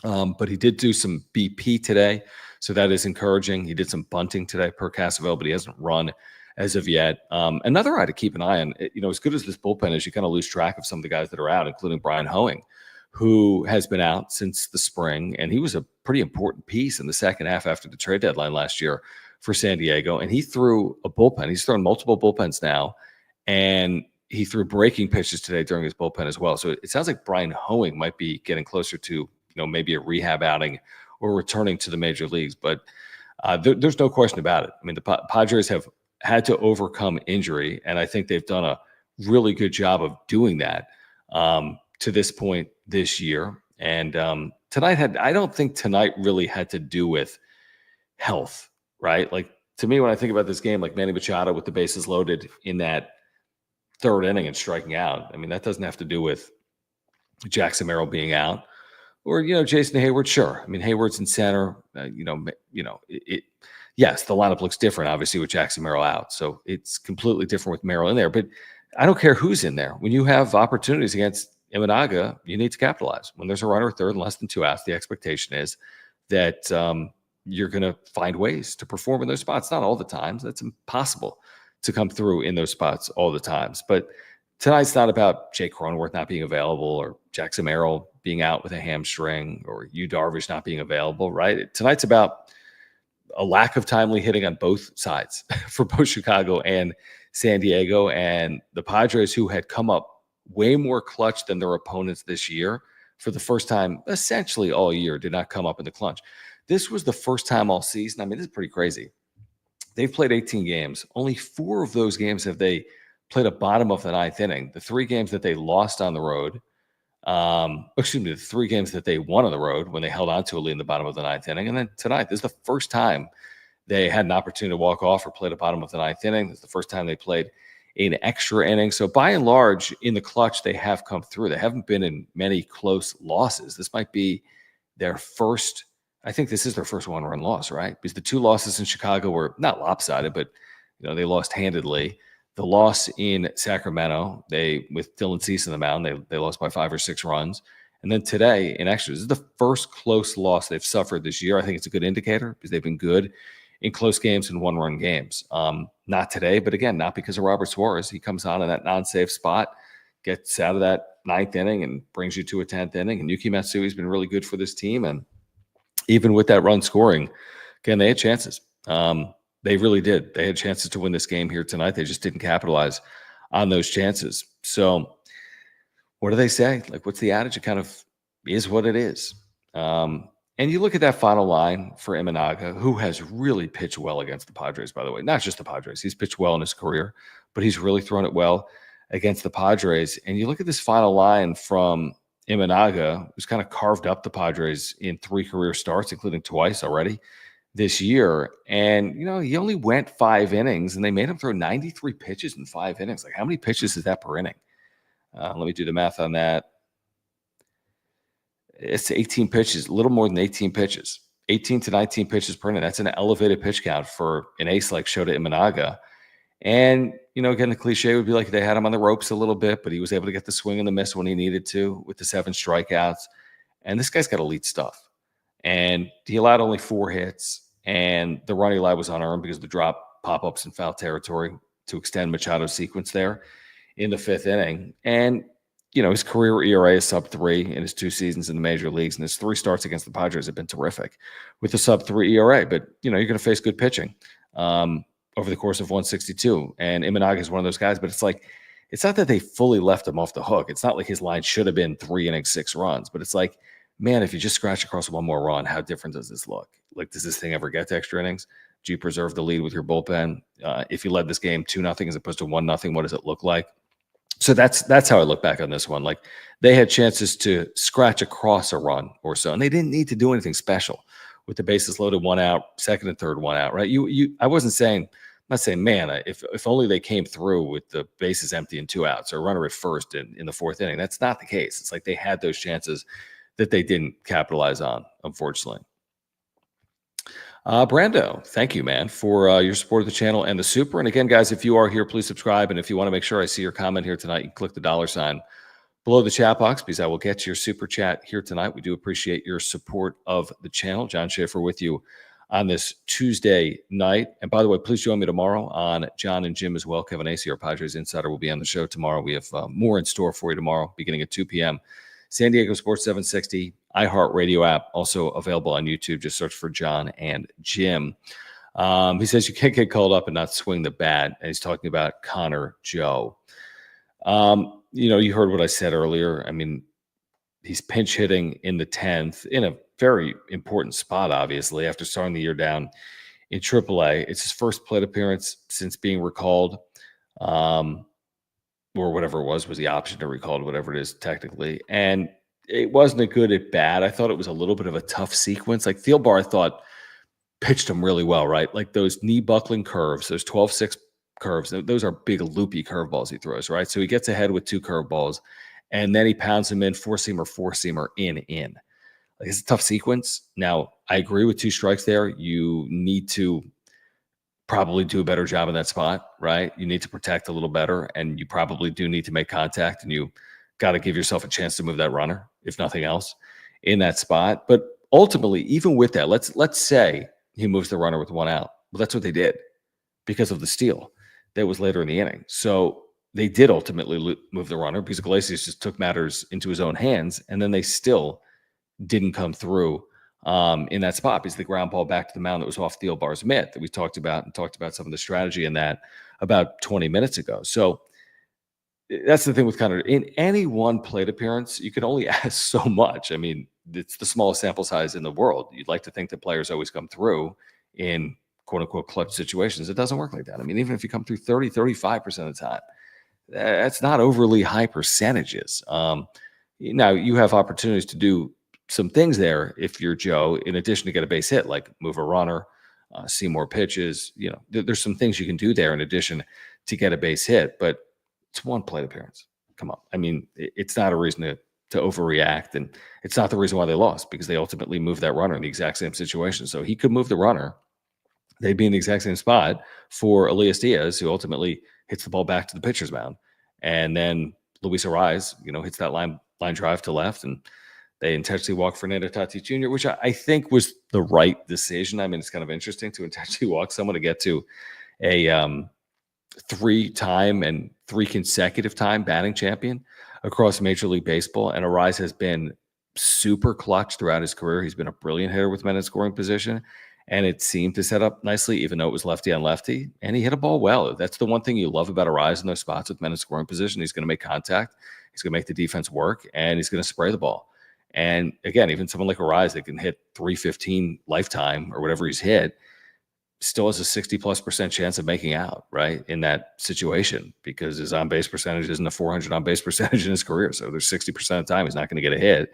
But he did do some BP today, so that is encouraging. He did some bunting today per Cassavell, but he hasn't run as of yet. Another eye to keep an eye on, as good as this bullpen is, you kind of lose track of some of the guys that are out, including Brian Hoeing, who has been out since the spring, and he was a pretty important piece in the second half after the trade deadline last year for San Diego, and he threw a bullpen. He's thrown multiple bullpens now, and he threw breaking pitches today during his bullpen as well. So it sounds like Brian Hoeing might be getting closer to, maybe a rehab outing or returning to the major leagues, but there's no question about it. I mean, the Padres have had to overcome injury, and I think they've done a really good job of doing that to this point this year. And I don't think tonight really had to do with health, right? Like, to me, when I think about this game, like Manny Machado with the bases loaded in that 3rd inning and striking out, I mean, that doesn't have to do with Jackson Merrill being out or, Jason Hayward. Sure. I mean, Hayward's in center, yes, the lineup looks different, obviously, with Jackson Merrill out. So it's completely different with Merrill in there. But I don't care who's in there. When you have opportunities against Imanaga, you need to capitalize. When there's a runner at third and less than 2 outs, the expectation is that you're going to find ways to perform in those spots. Not all the times. That's impossible to come through in those spots all the times. But tonight's not about Jake Cronenworth not being available or Jackson Merrill being out with a hamstring or Yu Darvish not being available, right? Tonight's about a lack of timely hitting on both sides for both Chicago and San Diego, and the Padres, who had come up way more clutch than their opponents this year for the first time essentially all year, did not come up in the clutch. This was the first time all season. I mean, this is pretty crazy. They've played 18 games. Only 4 of those games have they played a bottom of the 9th inning. The 3 games that they lost on the road, the 3 games that they won on the road when they held on to a lead in the bottom of the 9th inning. And then tonight, this is the first time they had an opportunity to walk off or play the bottom of the 9th inning. This is the first time they played an extra inning. So by and large, in the clutch, they have come through. They haven't been in many close losses. This might be their first I think this is their first one-run loss, right? Because the two losses in Chicago were not lopsided, but they lost handedly. The loss in Sacramento, they with Dylan Cease on the mound, they lost by 5 or 6 runs. And then today, in extra, this is the first close loss they've suffered this year. I think it's a good indicator because they've been good in close games and one-run games. Not today, but again, not because of Robert Suarez. He comes on in that non-safe spot, gets out of that 9th inning and brings you to a 10th inning. And Yuki Matsui's been really good for this team. And even with that run scoring, again, they had chances. They really did. They had chances to win this game here tonight. They just didn't capitalize on those chances. So what do they say? Like, what's the adage? It kind of is what it is. And you look at that final line for Imanaga, who has really pitched well against the Padres, by the way. Not just the Padres. He's pitched well in his career, but he's really thrown it well against the Padres. And you look at this final line from Imanaga, who's kind of carved up the Padres in 3 career starts, including twice already this year. And, he only went 5 innings, and they made him throw 93 pitches in 5 innings. Like, how many pitches is that per inning? Let me do the math on that. It's 18 pitches, a little more than 18 pitches. 18 to 19 pitches per inning. That's an elevated pitch count for an ace like Shota Imanaga. And, again, the cliche would be like they had him on the ropes a little bit, but he was able to get the swing and the miss when he needed to with the 7 strikeouts. And this guy's got elite stuff. And he allowed only 4 hits, and the run he allowed was unearned because of the drop, pop-ups, and foul territory to extend Machado's sequence there in the 5th inning. And, his career ERA is sub-3 in his 2 seasons in the major leagues, and his 3 starts against the Padres have been terrific with the sub-3 ERA. But, you're going to face good pitching over the course of 162. And Imanaga is one of those guys, but it's not that they fully left him off the hook. It's not like his line should have been 3 innings, 6 runs, but it's like, man, if you just scratch across one more run, how different does this look? Like, does this thing ever get to extra innings? Do you preserve the lead with your bullpen? If you led this game 2-0 as opposed to 1-0, what does it look like? So that's how I look back on this one. Like, they had chances to scratch across a run or so, and they didn't need to do anything special with the bases loaded, 1 out, 2nd and 3rd, 1 out, right? I wasn't saying, I'm not saying, man, if only they came through with the bases empty and 2 outs or a runner at first in the 4th inning. That's not the case. It's like they had those chances that they didn't capitalize on, unfortunately. Brando, thank you, man, for your support of the channel and the super. And again, guys, if you are here, please subscribe. And if you want to make sure I see your comment here tonight, you can click the $ below the chat box because I will get to your super chat here tonight. We do appreciate your support of the channel. John Schaefer with you on this Tuesday night. And by the way, please join me tomorrow on John and Jim as well. Kevin Acey, our Padres insider, will be on the show tomorrow. We have more in store for you tomorrow, beginning at 2 p.m. San Diego Sports 760, iHeartRadio app, also available on YouTube. Just search for John and Jim. He says you can't get called up and not swing the bat, and he's talking about Connor Joe. You heard what I said earlier. I mean, he's pinch hitting in the 10th in a very important spot, obviously, after starting the year down in AAA. It's his first plate appearance since being recalled. Or whatever it was the option to recall, whatever it is technically. And it wasn't a good at bat. I thought it was a little bit of a tough sequence. Like, Thielbar, I thought, pitched him really well, right? Like, those knee buckling curves, those 12-6 curves, those are big loopy curveballs he throws, right? So he gets ahead with 2 curveballs, and then he pounds them in, four-seamer, in. Like, it's a tough sequence. Now, I agree with 2 strikes there. You need to probably do a better job in that spot, right? You need to protect a little better, and you probably do need to make contact, and you got to give yourself a chance to move that runner, if nothing else, in that spot. But ultimately, even with that, let's say he moves the runner with 1 out. Well, that's what they did because of the steal that was later in the inning. So they did ultimately move the runner because Iglesias just took matters into his own hands, and then they still didn't come through in that spot because the ground ball back to the mound that was off Thielbar's mitt that we talked about some of the strategy in that about 20 minutes ago. So that's the thing with Connor. In any one plate appearance, you can only ask so much. I mean, it's the smallest sample size in the world. You'd like to think that players always come through in quote unquote clutch situations. It doesn't work like that. I mean, even if you come through 30, 35% of the time, that's not overly high percentages. Now you have opportunities to do some things there if you're Joe, in addition to get a base hit, like move a runner, see more pitches. There's some things you can do there in addition to get a base hit, but it's 1 plate appearance. Come on. I mean, it's not a reason to overreact. And it's not the reason why they lost, because they ultimately moved that runner in the exact same situation. So he could move the runner. They'd be in the exact same spot for Elias Diaz, who ultimately hits the ball back to the pitcher's mound. And then Luis Ariz, hits that line drive to left, and they intentionally walk Fernando Tatis Jr., which I think was the right decision. I mean, it's kind of interesting to intentionally walk someone to get to a 3-time and 3 consecutive time batting champion across Major League Baseball. And Ariz has been super clutch throughout his career. He's been a brilliant hitter with men in scoring position, and it seemed to set up nicely, even though it was lefty on lefty. And he hit a ball well. That's the one thing you love about Ariz in those spots with men in scoring position. He's going to make contact. He's going to make the defense work, and he's going to spray the ball. And again, even someone like Ariz that can hit 315 lifetime or whatever he's hit still has a 60+% chance of making out, right, in that situation, because his on-base percentage isn't a 400 on-base percentage in his career. So there's 60% of the time he's not going to get a hit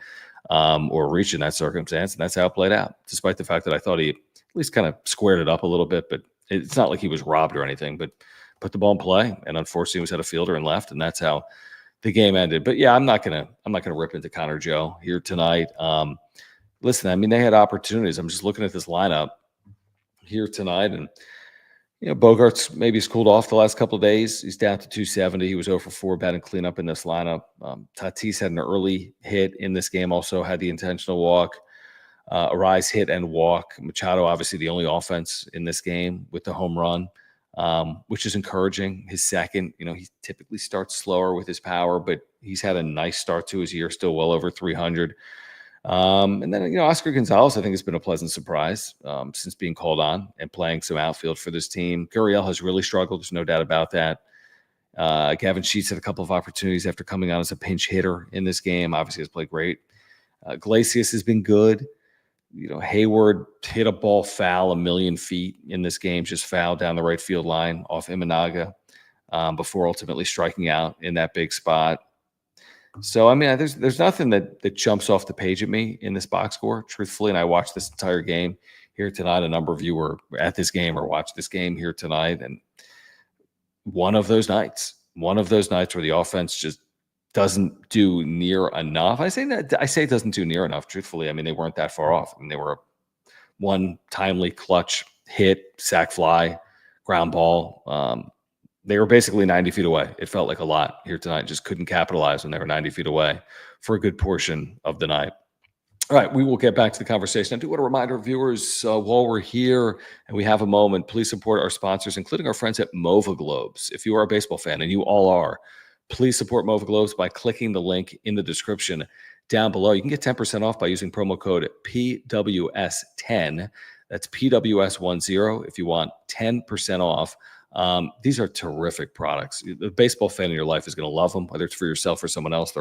or reach in that circumstance. And that's how it played out, despite the fact that I thought he at least kind of squared it up a little bit. But it's not like he was robbed or anything, but put the ball in play. And unfortunately, he was at a fielder and left. And that's how the game ended. But yeah, I'm not gonna rip into Connor Joe here tonight. Listen, I mean, they had opportunities. I'm just looking at this lineup here tonight, and Bogarts maybe has cooled off the last couple of days. He's down to 270. He was 0 for 4 batting cleanup in this lineup. Tatis had an early hit in this game, also had the intentional walk. Ariz hit and walk. Machado, obviously the only offense in this game with the home run, which is encouraging. His second, he typically starts slower with his power, but he's had a nice start to his year, still well over 300. And then, Oscar Gonzalez, I think, has been a pleasant surprise since being called on and playing some outfield for this team. Gurriel has really struggled. There's no doubt about that. Gavin Sheets had a couple of opportunities after coming on as a pinch hitter in this game. Obviously has played great. Iglesias has been good. Hayward hit a ball foul 1,000,000 feet in this game, just fouled down the right field line off Imanaga before ultimately striking out in that big spot. So, I mean, there's nothing that jumps off the page at me in this box score, truthfully. And I watched this entire game here tonight. A number of you were at this game or watched this game here tonight. And one of those nights where the offense just doesn't do near enough. I say it doesn't do near enough, truthfully. I mean, they weren't that far off. I mean, they were one timely clutch hit, sac fly, ground ball. They were basically 90 feet away. It felt like a lot here tonight. Just couldn't capitalize when they were 90 feet away for a good portion of the night. All right, we will get back to the conversation. I do want to remind our viewers, while we're here and we have a moment, please support our sponsors, including our friends at Mova Globes. If you are a baseball fan, and you all are, please support Mova Globes by clicking the link in the description down below. You can get 10% off by using promo code PWS10. That's PWS10 if you want 10% off. These are terrific products. The baseball fan in your life is going to love them, whether it's for yourself or someone else.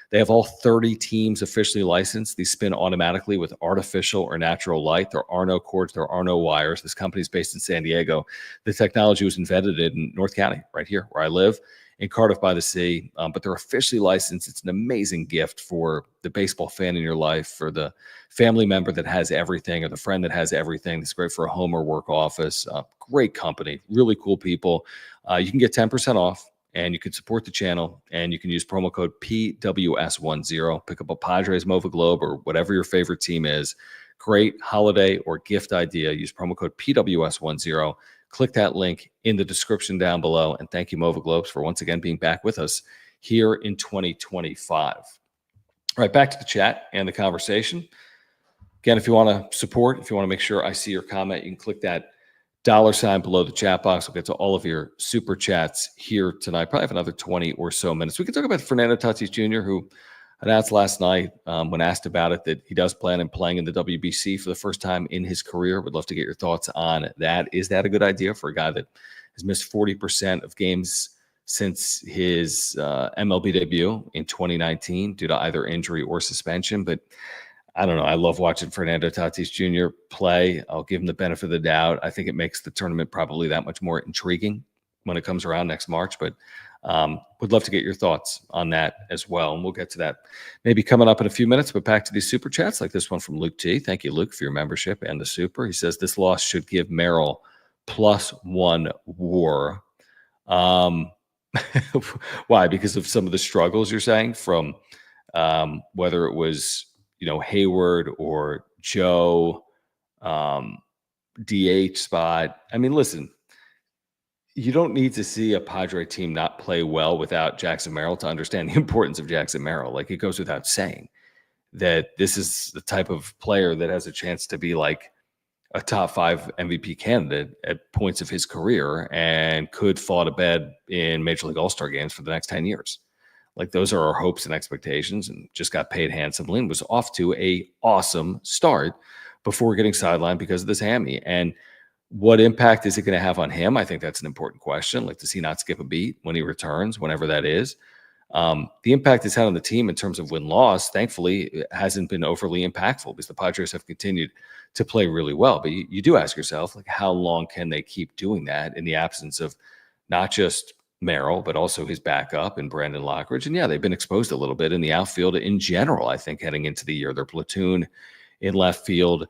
They have all 30 teams officially licensed. These spin automatically with artificial or natural light. There are no cords. There are no wires. This company is based in San Diego. The technology was invented in North County, right here where I live, in Cardiff by the Sea. But they're officially licensed. It's an amazing gift for the baseball fan in your life, for the family member that has everything or the friend that has everything. It's great for a home or work office. Great company, really cool people. You can get 10% off, and you can support the channel, and you can use promo code PWS10. Pick up a Padres, Mova Globe, or whatever your favorite team is. Great holiday or gift idea. Use promo code PWS10. Click that link in the description down below. And thank you, Mova Globes, for once again being back with us here in 2025. All right, back to the chat and the conversation. Again, if you want to support, if you want to make sure I see your comment, you can click that $sign below the chat box. We'll get to all of your super chats here tonight. Probably have another 20 or so minutes. We can talk about Fernando Tatis Jr., who announced last night when asked about it that he does plan on playing in the WBC for the first time in his career. Would love to get your thoughts on that. Is that a good idea for a guy that has missed 40% of games since his MLB debut in 2019 due to either injury or suspension? But I don't know. I love watching Fernando Tatis Jr. play. I'll give him the benefit of the doubt. I think it makes the tournament probably that much more intriguing when it comes around next March. But would love to get your thoughts on that as well. And we'll get to that maybe coming up in a few minutes. But back to these super chats, like this one from Luke T. Thank you, Luke, for your membership and the super. He says this loss should give Merrill +1 WAR. Why? Because of some of the struggles you're saying from whether it was, Hayward or Joe, um, DH spot. I mean, listen, you don't need to see a Padre team not play well without Jackson Merrill to understand the importance of Jackson Merrill. Like, it goes without saying that this is the type of player that has a chance to be like a top 5 MVP candidate at points of his career and could fall to bed in Major League All-Star games for the next 10 years. Like, those are our hopes and expectations, and just got paid handsomely and was off to a awesome start before getting sidelined because of this hammy. And what impact is it going to have on him? I think that's an important question. Like, does he not skip a beat when he returns, whenever that is? The impact it's had on the team in terms of win-loss, thankfully, it hasn't been overly impactful because the Padres have continued to play really well. But you do ask yourself, like, how long can they keep doing that in the absence of not just Merrill, but also his backup and Brandon Lockridge? And yeah, they've been exposed a little bit in the outfield in general, I think, heading into the year. Their platoon in left field.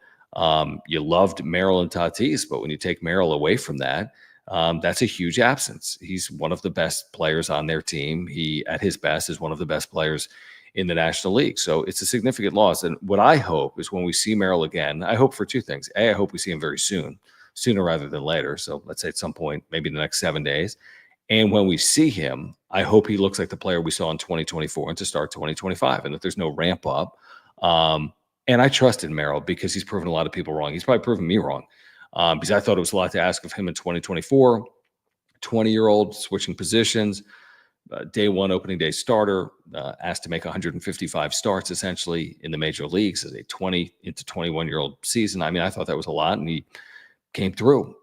You loved Merrill and Tatis, but when you take Merrill away from that, that's a huge absence. He's one of the best players on their team. He, at his best, is one of the best players in the National League. So it's a significant loss. And what I hope is when we see Merrill again, I hope for two things. A, I hope we see him very soon, sooner rather than later. So let's say at some point, maybe the next 7 days. And when we see him, I hope he looks like the player we saw in 2024 and to start 2025, and that there's no ramp up. And I trusted Merrill because he's proven a lot of people wrong. He's probably proven me wrong because I thought it was a lot to ask of him in 2024. 20-year-old switching positions, day one opening day starter, asked to make 155 starts essentially in the major leagues as a 20 into 21-year-old season. I mean, I thought that was a lot, and he came through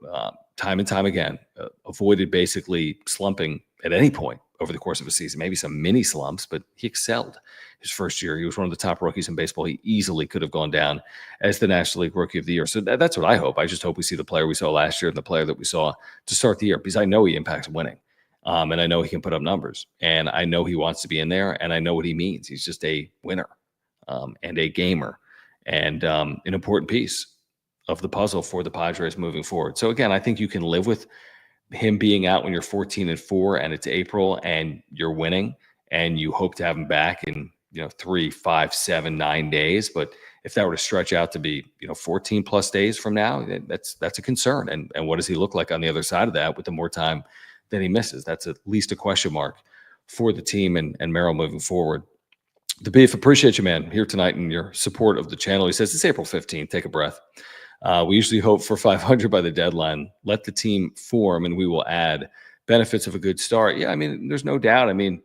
time and time again, avoided basically slumping at any point over the course of a season, maybe some mini slumps, but he excelled his first year. He was one of the top rookies in baseball. He easily could have gone down as the National League Rookie of the Year. So that's what I hope. I just hope we see the player we saw last year and the player that we saw to start the year, because I know he impacts winning. And I know he can put up numbers, and I know he wants to be in there, and I know what he means. He's just a winner and a gamer and an important piece of the puzzle for the Padres moving forward. So again, I think you can live with him being out when you're 14-4 and it's April and you're winning, and you hope to have him back in 3, 5, 7, 9 days. But if that were to stretch out to be 14 plus days from now, that's a concern. And what does he look like on the other side of that with the more time that he misses? That's at least a question mark for the team and Merrill moving forward. The Beef, appreciate you, man, here tonight and your support of the channel. He says it's April 15th. Take a breath. We usually hope for 500 by the deadline. Let the team form, and we will add benefits of a good start. Yeah, I mean, there's no doubt. I mean,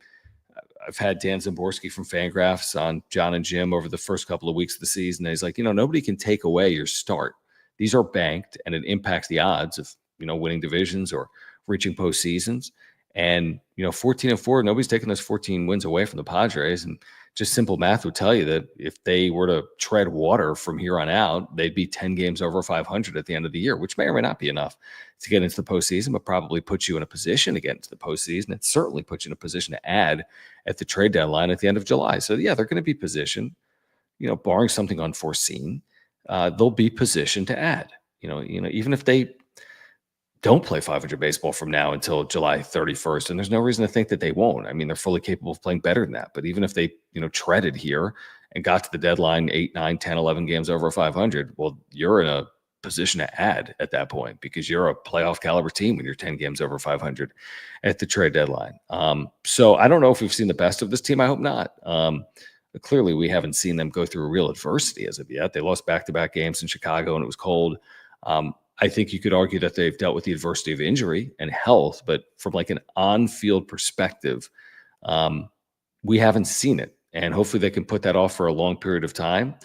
I've had Dan Zamborski from Fangraphs on John and Jim over the first couple of weeks of the season. And he's like, nobody can take away your start. These are banked, and it impacts the odds of, winning divisions or reaching postseasons. And, 14-4, nobody's taking those 14 wins away from the Padres. And just simple math would tell you that if they were to tread water from here on out, they'd be 10 games over 500 at the end of the year, which may or may not be enough to get into the postseason, but probably puts you in a position to get into the postseason. It certainly puts you in a position to add at the trade deadline at the end of July. So, yeah, they're going to be positioned, barring something unforeseen, they'll be positioned to add, even if they don't play 500 baseball from now until July 31st. And there's no reason to think that they won't. I mean, they're fully capable of playing better than that. But even if they, treaded here and got to the deadline 8, 9, 10, 11 games over 500, well, you're in a position to add at that point because you're a playoff caliber team when you're 10 games over 500 at the trade deadline. So I don't know if we've seen the best of this team. I hope not. Clearly, we haven't seen them go through real adversity as of yet. They lost back-to-back games in Chicago and it was cold. I think you could argue that they've dealt with the adversity of injury and health, but from like an on-field perspective, we haven't seen it. And hopefully they can put that off for a long period of time.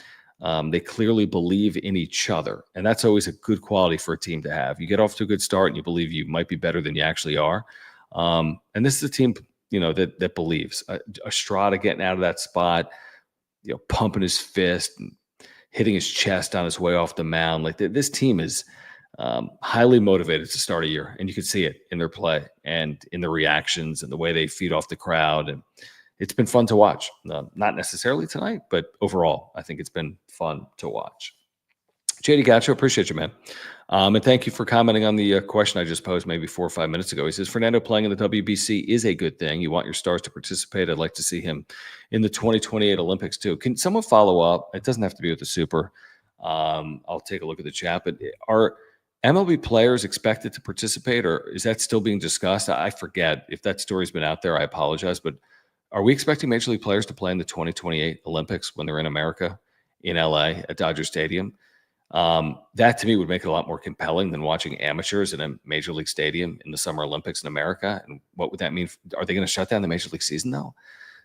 They clearly believe in each other, and that's always a good quality for a team to have. You get off to a good start and you believe you might be better than you actually are. And this is a team, that believes. Estrada getting out of that spot, pumping his fist and hitting his chest on his way off the mound. Like this team is highly motivated to start a year, and you can see it in their play and in the reactions and the way they feed off the crowd. And it's been fun to watch. Not necessarily tonight, but overall, I think it's been fun to watch. JD Gacho, appreciate you, man. And thank you for commenting on the question I just posed maybe 4 or 5 minutes ago. He says, Fernando playing in the WBC is a good thing. You want your stars to participate. I'd like to see him in the 2028 Olympics too. Can someone follow up? It doesn't have to be with the Super. I'll take a look at the chat, but are MLB players expected to participate, or is that still being discussed? I forget if that story's been out there. I apologize, but are we expecting Major League players to play in the 2028 Olympics when they're in America, in LA at Dodger Stadium? That to me would make it a lot more compelling than watching amateurs in a Major League stadium in the Summer Olympics in America. And what would that mean? Are they going to shut down the Major League season though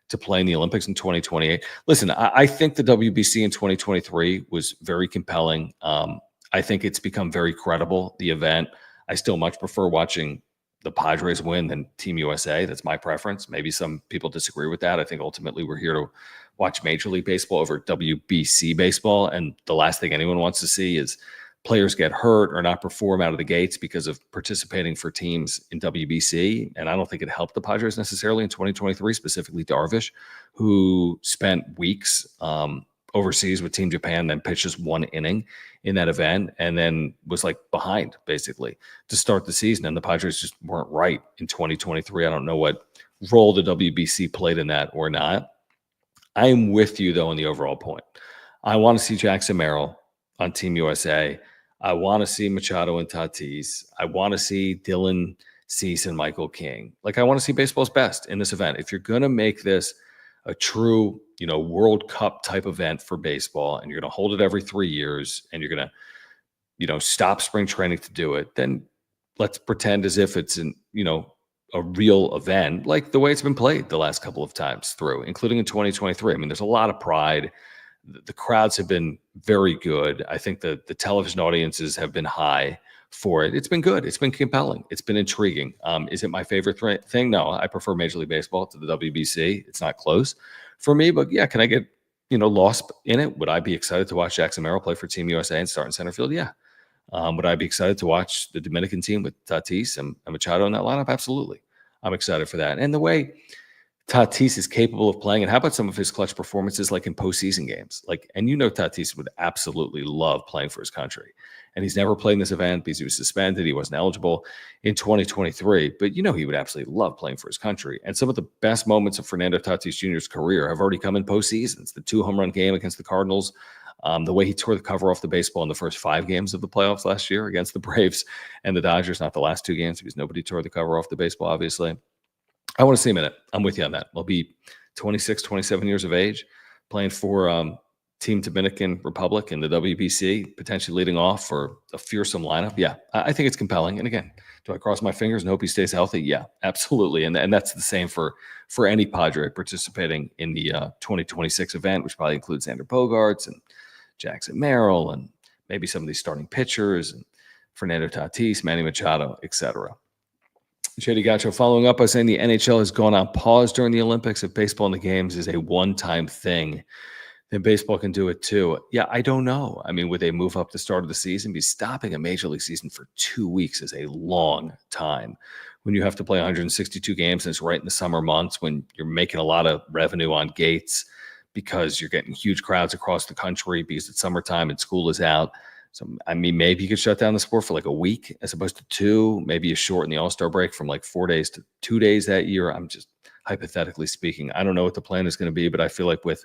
to play in the Olympics in 2028? Listen, I think the WBC in 2023 was very compelling. I think it's become very credible, the event. I still much prefer watching the Padres win than Team USA. That's my preference. Maybe some people disagree with that. I think ultimately we're here to watch Major League Baseball over WBC baseball. And the last thing anyone wants to see is players get hurt or not perform out of the gates because of participating for teams in WBC. And I don't think it helped the Padres necessarily in 2023, specifically Darvish, who spent weeks overseas with Team Japan, then pitched just one inning in that event, and then was like behind basically to start the season. And the Padres just weren't right in 2023. I don't know what role the WBC played in that or not. I am with you though on the overall point. I want to see Jackson Merrill on Team USA. I want to see Machado and Tatis. I want to see Dylan Cease and Michael King. Like, I want to see baseball's best in this event. If you're going to make this a true, World Cup type event for baseball, and you're going to hold it every 3 years, and you're going to, stop spring training to do it, then let's pretend as if it's a real event, like the way it's been played the last couple of times through, including in 2023. I mean, there's a lot of pride. The crowds have been very good. I think the television audiences have been high for it. It's been good. It's been compelling. It's been intriguing. Is it my favorite thing? No, I prefer Major League Baseball to the WBC. It's not close for me, but yeah, can I get, lost in it? Would I be excited to watch Jackson Merrill play for Team USA and start in center field? Yeah. Would I be excited to watch the Dominican team with Tatis and Machado in that lineup? Absolutely. I'm excited for that. And the way Tatis is capable of playing, and how about some of his clutch performances like in postseason games? And Tatis would absolutely love playing for his country. And he's never played in this event because he was suspended. He wasn't eligible in 2023. But he would absolutely love playing for his country. And some of the best moments of Fernando Tatis Jr.'s career have already come in postseasons. The 2-home-run game against the Cardinals, the way he tore the cover off the baseball in the first 5 games of the playoffs last year against the Braves and the Dodgers, not the last 2 games because nobody tore the cover off the baseball, obviously. I want to see him in it. I'm with you on that. I'll be 26, 27 years of age, playing for Team Dominican Republic in the WBC, potentially leading off for a fearsome lineup. Yeah, I think it's compelling. And again, do I cross my fingers and hope he stays healthy? Yeah, absolutely. And that's the same for any Padre participating in the 2026 event, which probably includes Xander Bogaerts and Jackson Merrill and maybe some of these starting pitchers and Fernando Tatis, Manny Machado, etc. JD Gacho following up by saying the NHL has gone on pause during the Olympics. If baseball in the games is a one-time thing, then baseball can do it too. Yeah, I don't know. I mean, would they move up the start of the season? Be stopping a Major League season for 2 weeks is a long time. When you have to play 162 games and it's right in the summer months when you're making a lot of revenue on gates because you're getting huge crowds across the country because it's summertime and school is out. So, I mean, maybe you could shut down the sport for like a week as opposed to 2. Maybe you shorten the All-Star break from like 4 days to 2 days that year. I'm just hypothetically speaking. I don't know what the plan is going to be, but I feel like with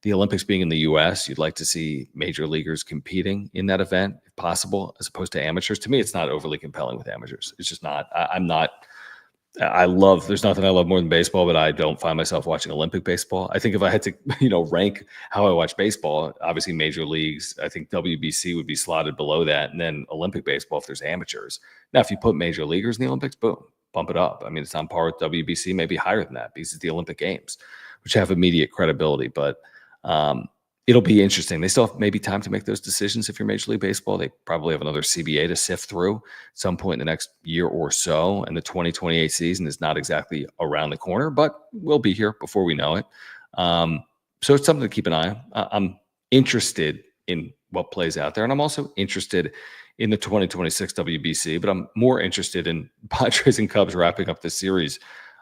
the Olympics being in the U.S., you'd like to see major leaguers competing in that event if possible, as opposed to amateurs. To me, it's not overly compelling with amateurs. It's just not. There's nothing I love more than baseball, but I don't find myself watching Olympic baseball. I think if I had to, rank how I watch baseball, obviously major leagues, I think WBC would be slotted below that. And then Olympic baseball, if there's amateurs. Now, if you put major leaguers in the Olympics, boom, bump it up. I mean, it's on par with WBC, maybe higher than that because it's the Olympic Games, which have immediate credibility. But it'll be interesting. They still have maybe time to make those decisions. If you're Major League Baseball, they probably have another CBA to sift through at some point in the next year or so. And the 2028 season is not exactly around the corner, but we'll be here before we know it. So it's something to keep an eye on. I'm interested in what plays out there. And I'm also interested in the 2026 WBC, but I'm more interested in Padres and Cubs wrapping up the series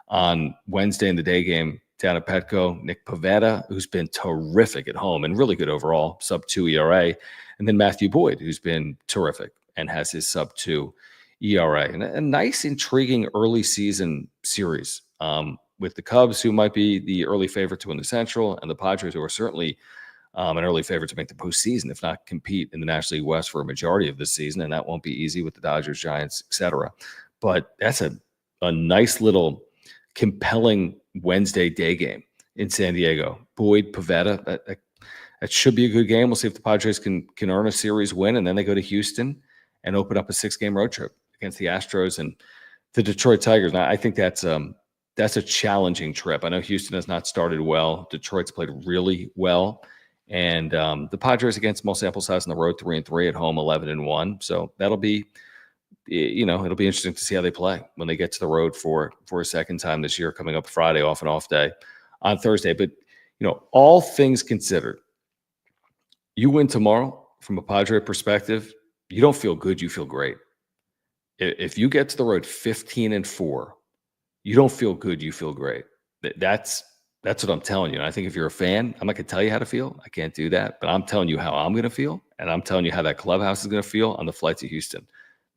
on Wednesday in the day game down at Petco. Nick Pivetta, who's been terrific at home and really good overall, sub-2 ERA. And then Matthew Boyd, who's been terrific and has his sub-2 ERA. And a nice, intriguing early season series with the Cubs, who might be the early favorite to win the Central, and the Padres, who are certainly an early favorite to make the postseason, if not compete in the National League West for a majority of this season. And that won't be easy with the Dodgers, Giants, etc. But that's a nice little compelling Wednesday day game in San Diego. Boyd, Pavetta, that should be a good game. We'll see if the Padres can earn a series win, and then they go to Houston and open up a 6-game road trip against the Astros and the Detroit Tigers. Now, I think that's a challenging trip. I know Houston has not started well. Detroit's played really well. And the Padres, against small sample size on the road, 3-3, at home 11-1. So that'll be, it'll be interesting to see how they play when they get to the road for a second time this year, coming up Friday, off an off day on Thursday. But all things considered, you win tomorrow from a Padre perspective, you don't feel good, you feel great. If you get to the road 15-4, you don't feel good, you feel great. That's what I'm telling you. And I think if you're a fan, I'm not going to tell you how to feel. I can't do that. But I'm telling you how I'm going to feel. And I'm telling you how that clubhouse is going to feel on the flight to Houston.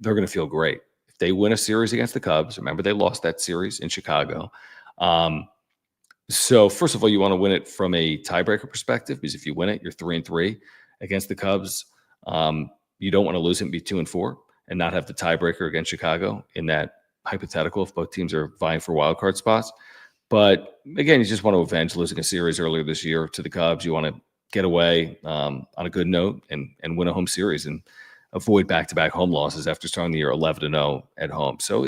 They're going to feel great. If they win a series against the Cubs, remember they lost that series in Chicago. So first of all, you want to win it from a tiebreaker perspective, because if you win it, you're 3-3 against the Cubs. You don't want to lose it and be 2-4 and not have the tiebreaker against Chicago in that hypothetical if both teams are vying for wild card spots. But again, you just want to avenge losing a series earlier this year to the Cubs. You want to get away on a good note and win a home series and avoid back-to-back home losses after starting the year 11-0 at home. So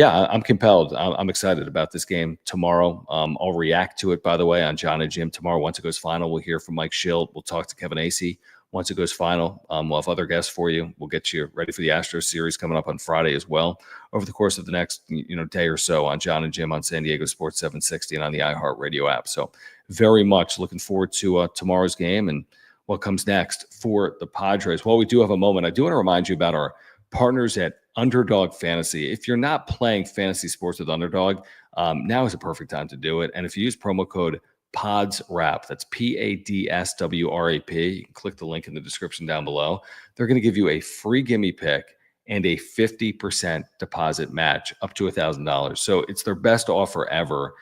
I'm compelled. I'm excited about this game tomorrow. I'll react to it, by the way, on John and Jim tomorrow. Once it goes final, we'll hear from Mike Schilt. We'll talk to Kevin Acee. Once it goes final, we'll have other guests for you. We'll get you ready for the Astros series coming up on Friday as well over the course of the next day or so on John and Jim on San Diego Sports 760 and on the iHeartRadio app. So very much looking forward to tomorrow's game and what comes next for the Padres. While we do have a moment, I do want to remind you about our partners at Underdog Fantasy. If you're not playing fantasy sports with Underdog, now is a perfect time to do it. And if you use promo code PADSWRAP, that's PADSWRAP, you can click the link in the description down below. They're going to give you a free gimme pick and a 50% deposit match up to $1,000. So it's their best offer ever.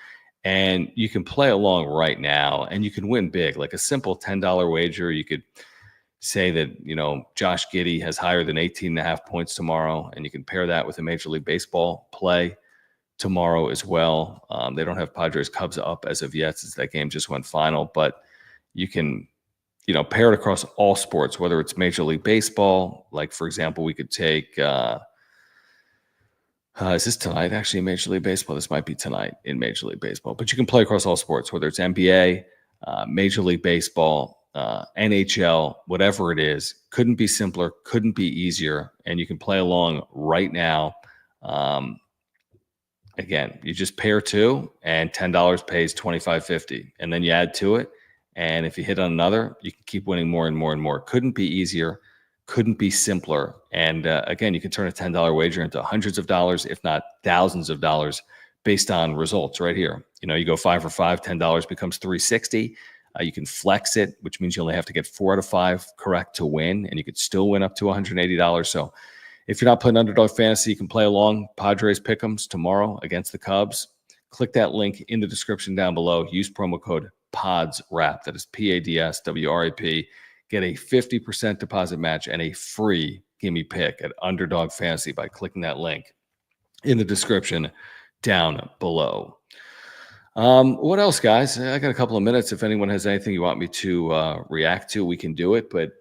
And you can play along right now and you can win big, like a simple $10 wager. You could say that, Josh Giddey has higher than 18.5 points tomorrow, and you can pair that with a Major League Baseball play tomorrow as well. They don't have Padres Cubs up as of yet, since that game just went final, but you can, pair it across all sports, whether it's Major League Baseball. Like, for example, we could take, is this tonight? Actually, in Major League Baseball, this might be tonight in Major League Baseball, but you can play across all sports, whether it's NBA, Major League Baseball, NHL, whatever it is. Couldn't be simpler, couldn't be easier. And you can play along right now. Again, you just pair two and $10 pays $25.50, and then you add to it. And if you hit on another, you can keep winning more and more and more. Couldn't be easier, couldn't be simpler. And again, you can turn a $10 wager into hundreds of dollars, if not thousands of dollars, based on results right here. You go 5 for 5, $10 becomes $360. You can flex it, which means you only have to get 4 out of 5 correct to win, and you could still win up to $180. So if you're not playing Underdog Fantasy, you can play along Padres Pick'ems tomorrow against the Cubs. Click that link in the description down below. Use promo code PADSWRAP. That is PADSWRAP. Get a 50% deposit match and a free gimme pick at Underdog Fantasy by clicking that link in the description down below. What else, guys? I got a couple of minutes. If anyone has anything you want me to react to, we can do it. But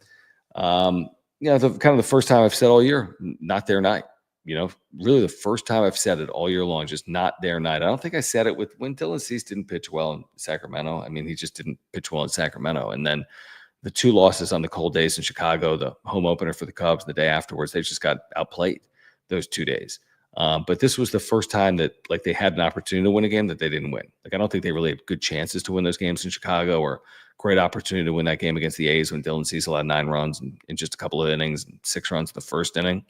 the first time I've said all year, not their night. Really the first time I've said it all year long, just not their night. I don't think I said it when Dylan Cease didn't pitch well in Sacramento. I mean, he just didn't pitch well in Sacramento. And then the 2 losses on the cold days in Chicago, the home opener for the Cubs, the day afterwards, they just got outplayed those 2 days. But this was the first time that they had an opportunity to win a game that they didn't win. I don't think they really had good chances to win those games in Chicago, or great opportunity to win that game against the A's when Dylan Cease had 9 runs in just a couple of innings and 6 runs in the first inning.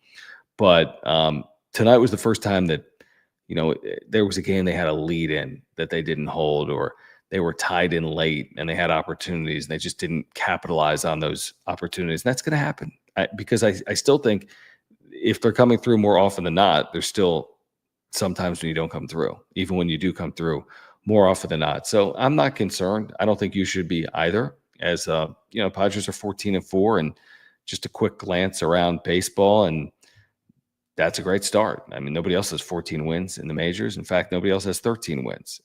But tonight was the first time that, there was a game they had a lead in that they didn't hold, or they were tied in late and they had opportunities and they just didn't capitalize on those opportunities. And that's going to happen because I still think if they're coming through more often than not, there's still sometimes when you don't come through, even when you do come through more often than not. So I'm not concerned. I don't think you should be either. As Padres are 14-4, and just a quick glance around baseball, and that's a great start. I mean, nobody else has 14 wins in the majors. In fact, nobody else has 13 wins.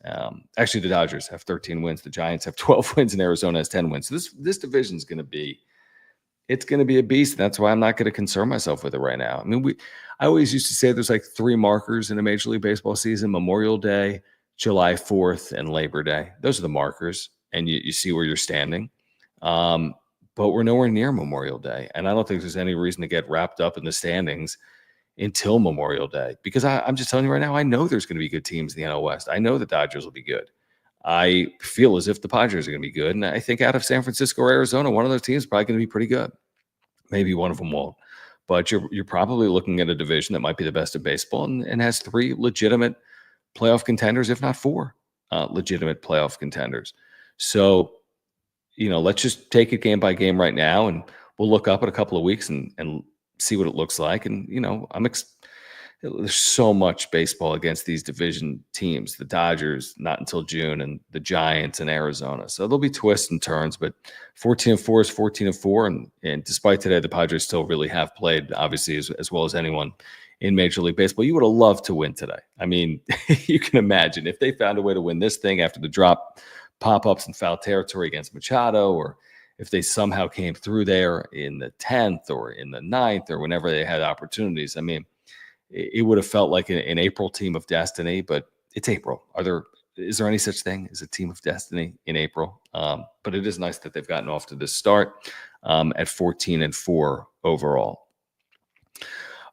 Actually, the Dodgers have 13 wins. The Giants have 12 wins, and Arizona has 10 wins. So this division is going to be a beast. And that's why I'm not going to concern myself with it right now. I mean, I always used to say there's like 3 markers in a Major League Baseball season: Memorial Day, July 4th, and Labor Day. Those are the markers, and you see where you're standing. But we're nowhere near Memorial Day, and I don't think there's any reason to get wrapped up in the standings until Memorial Day, because I'm just telling you right now, I know there's going to be good teams in the NL West. I know the Dodgers will be good. I feel as if the Padres are going to be good, and I think out of San Francisco or Arizona, one of those teams is probably going to be pretty good. Maybe one of them won't, but you're probably looking at a division that might be the best of baseball, and has 3 legitimate playoff contenders, if not 4 legitimate playoff contenders. So, let's just take it game by game right now, and we'll look up in a couple of weeks and see what it looks like. And, there's so much baseball against these division teams. The Dodgers, not until June, and the Giants and Arizona. So there'll be twists and turns, but 14-4 is 14-4. And despite today, the Padres still really have played, obviously, as well as anyone in Major League Baseball. You would have loved to win today. I mean, you can imagine if they found a way to win this thing after the drop, pop-ups, and foul territory against Machado, or if they somehow came through there in the 10th or in the 9th or whenever they had opportunities. I mean, it would have felt like an April team of destiny, but it's April. Is there any such thing as a team of destiny in April? But it is nice that they've gotten off to this start at 14-4 overall.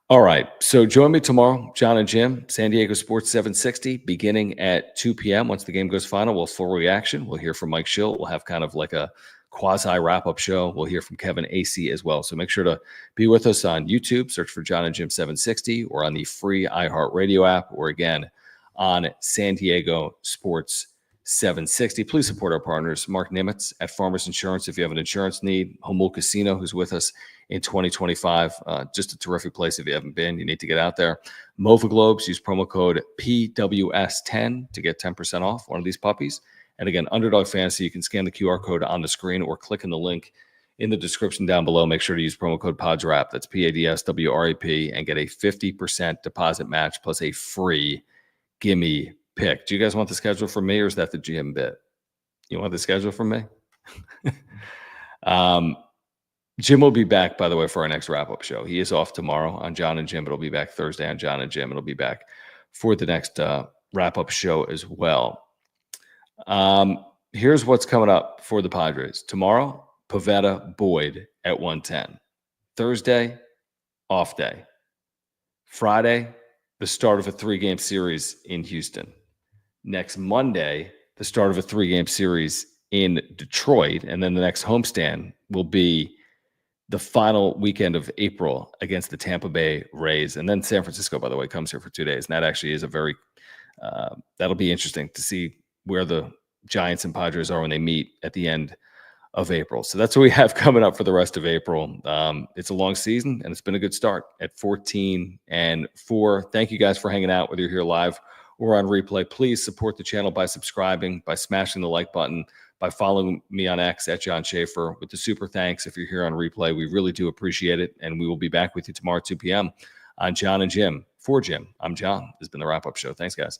All right, so join me tomorrow, John and Jim, San Diego Sports 760, beginning at 2 p.m. Once the game goes final, we'll full reaction. We'll hear from Mike Schill. We'll have kind of like a quasi wrap-up show. We'll hear from Kevin AC as well. So make sure to be with us on YouTube. Search for John and Jim 760, or on the free iHeartRadio app, or again on San Diego Sports 760. Please support our partners, Mark Nimitz at Farmers Insurance. If you have an insurance need, Humboldt Casino, who's with us in 2025. Just a terrific place. If you haven't been, you need to get out there. Mova Globes, use promo code PWS10 to get 10% off one of these puppies. And again, Underdog Fantasy, you can scan the QR code on the screen or click on the link in the description down below. Make sure to use promo code PODSWRAP, that's PADSWRAP, and get a 50% deposit match plus a free gimme pick. Do you guys want the schedule from me, or is that the GM bit? You want the schedule from me? Jim will be back, by the way, for our next wrap-up show. He is off tomorrow on John and Jim, but he'll be back Thursday on John and Jim, and he'll be back for the next wrap-up show as well. Here's what's coming up for the Padres. Tomorrow, Pivetta, Boyd at 1:10. Thursday, off day. Friday, the start of a 3-game series in Houston. Next Monday, the start of a 3-game series in Detroit. And then the next homestand will be the final weekend of April against the Tampa Bay Rays. And then San Francisco, by the way, comes here for 2 days. And that actually is a very that'll be interesting to see where the Giants and Padres are when they meet at the end of April. So that's what we have coming up for the rest of April. It's a long season, and it's been a good start at 14-4. Thank you guys for hanging out, whether you're here live or on replay. Please support the channel by subscribing, by smashing the like button, by following me on X at John Schaefer, with the super thanks if you're here on replay. We really do appreciate it, and we will be back with you tomorrow at 2 p.m. on John and Jim. For Jim, I'm John. This has been the wrap-up show. Thanks, guys.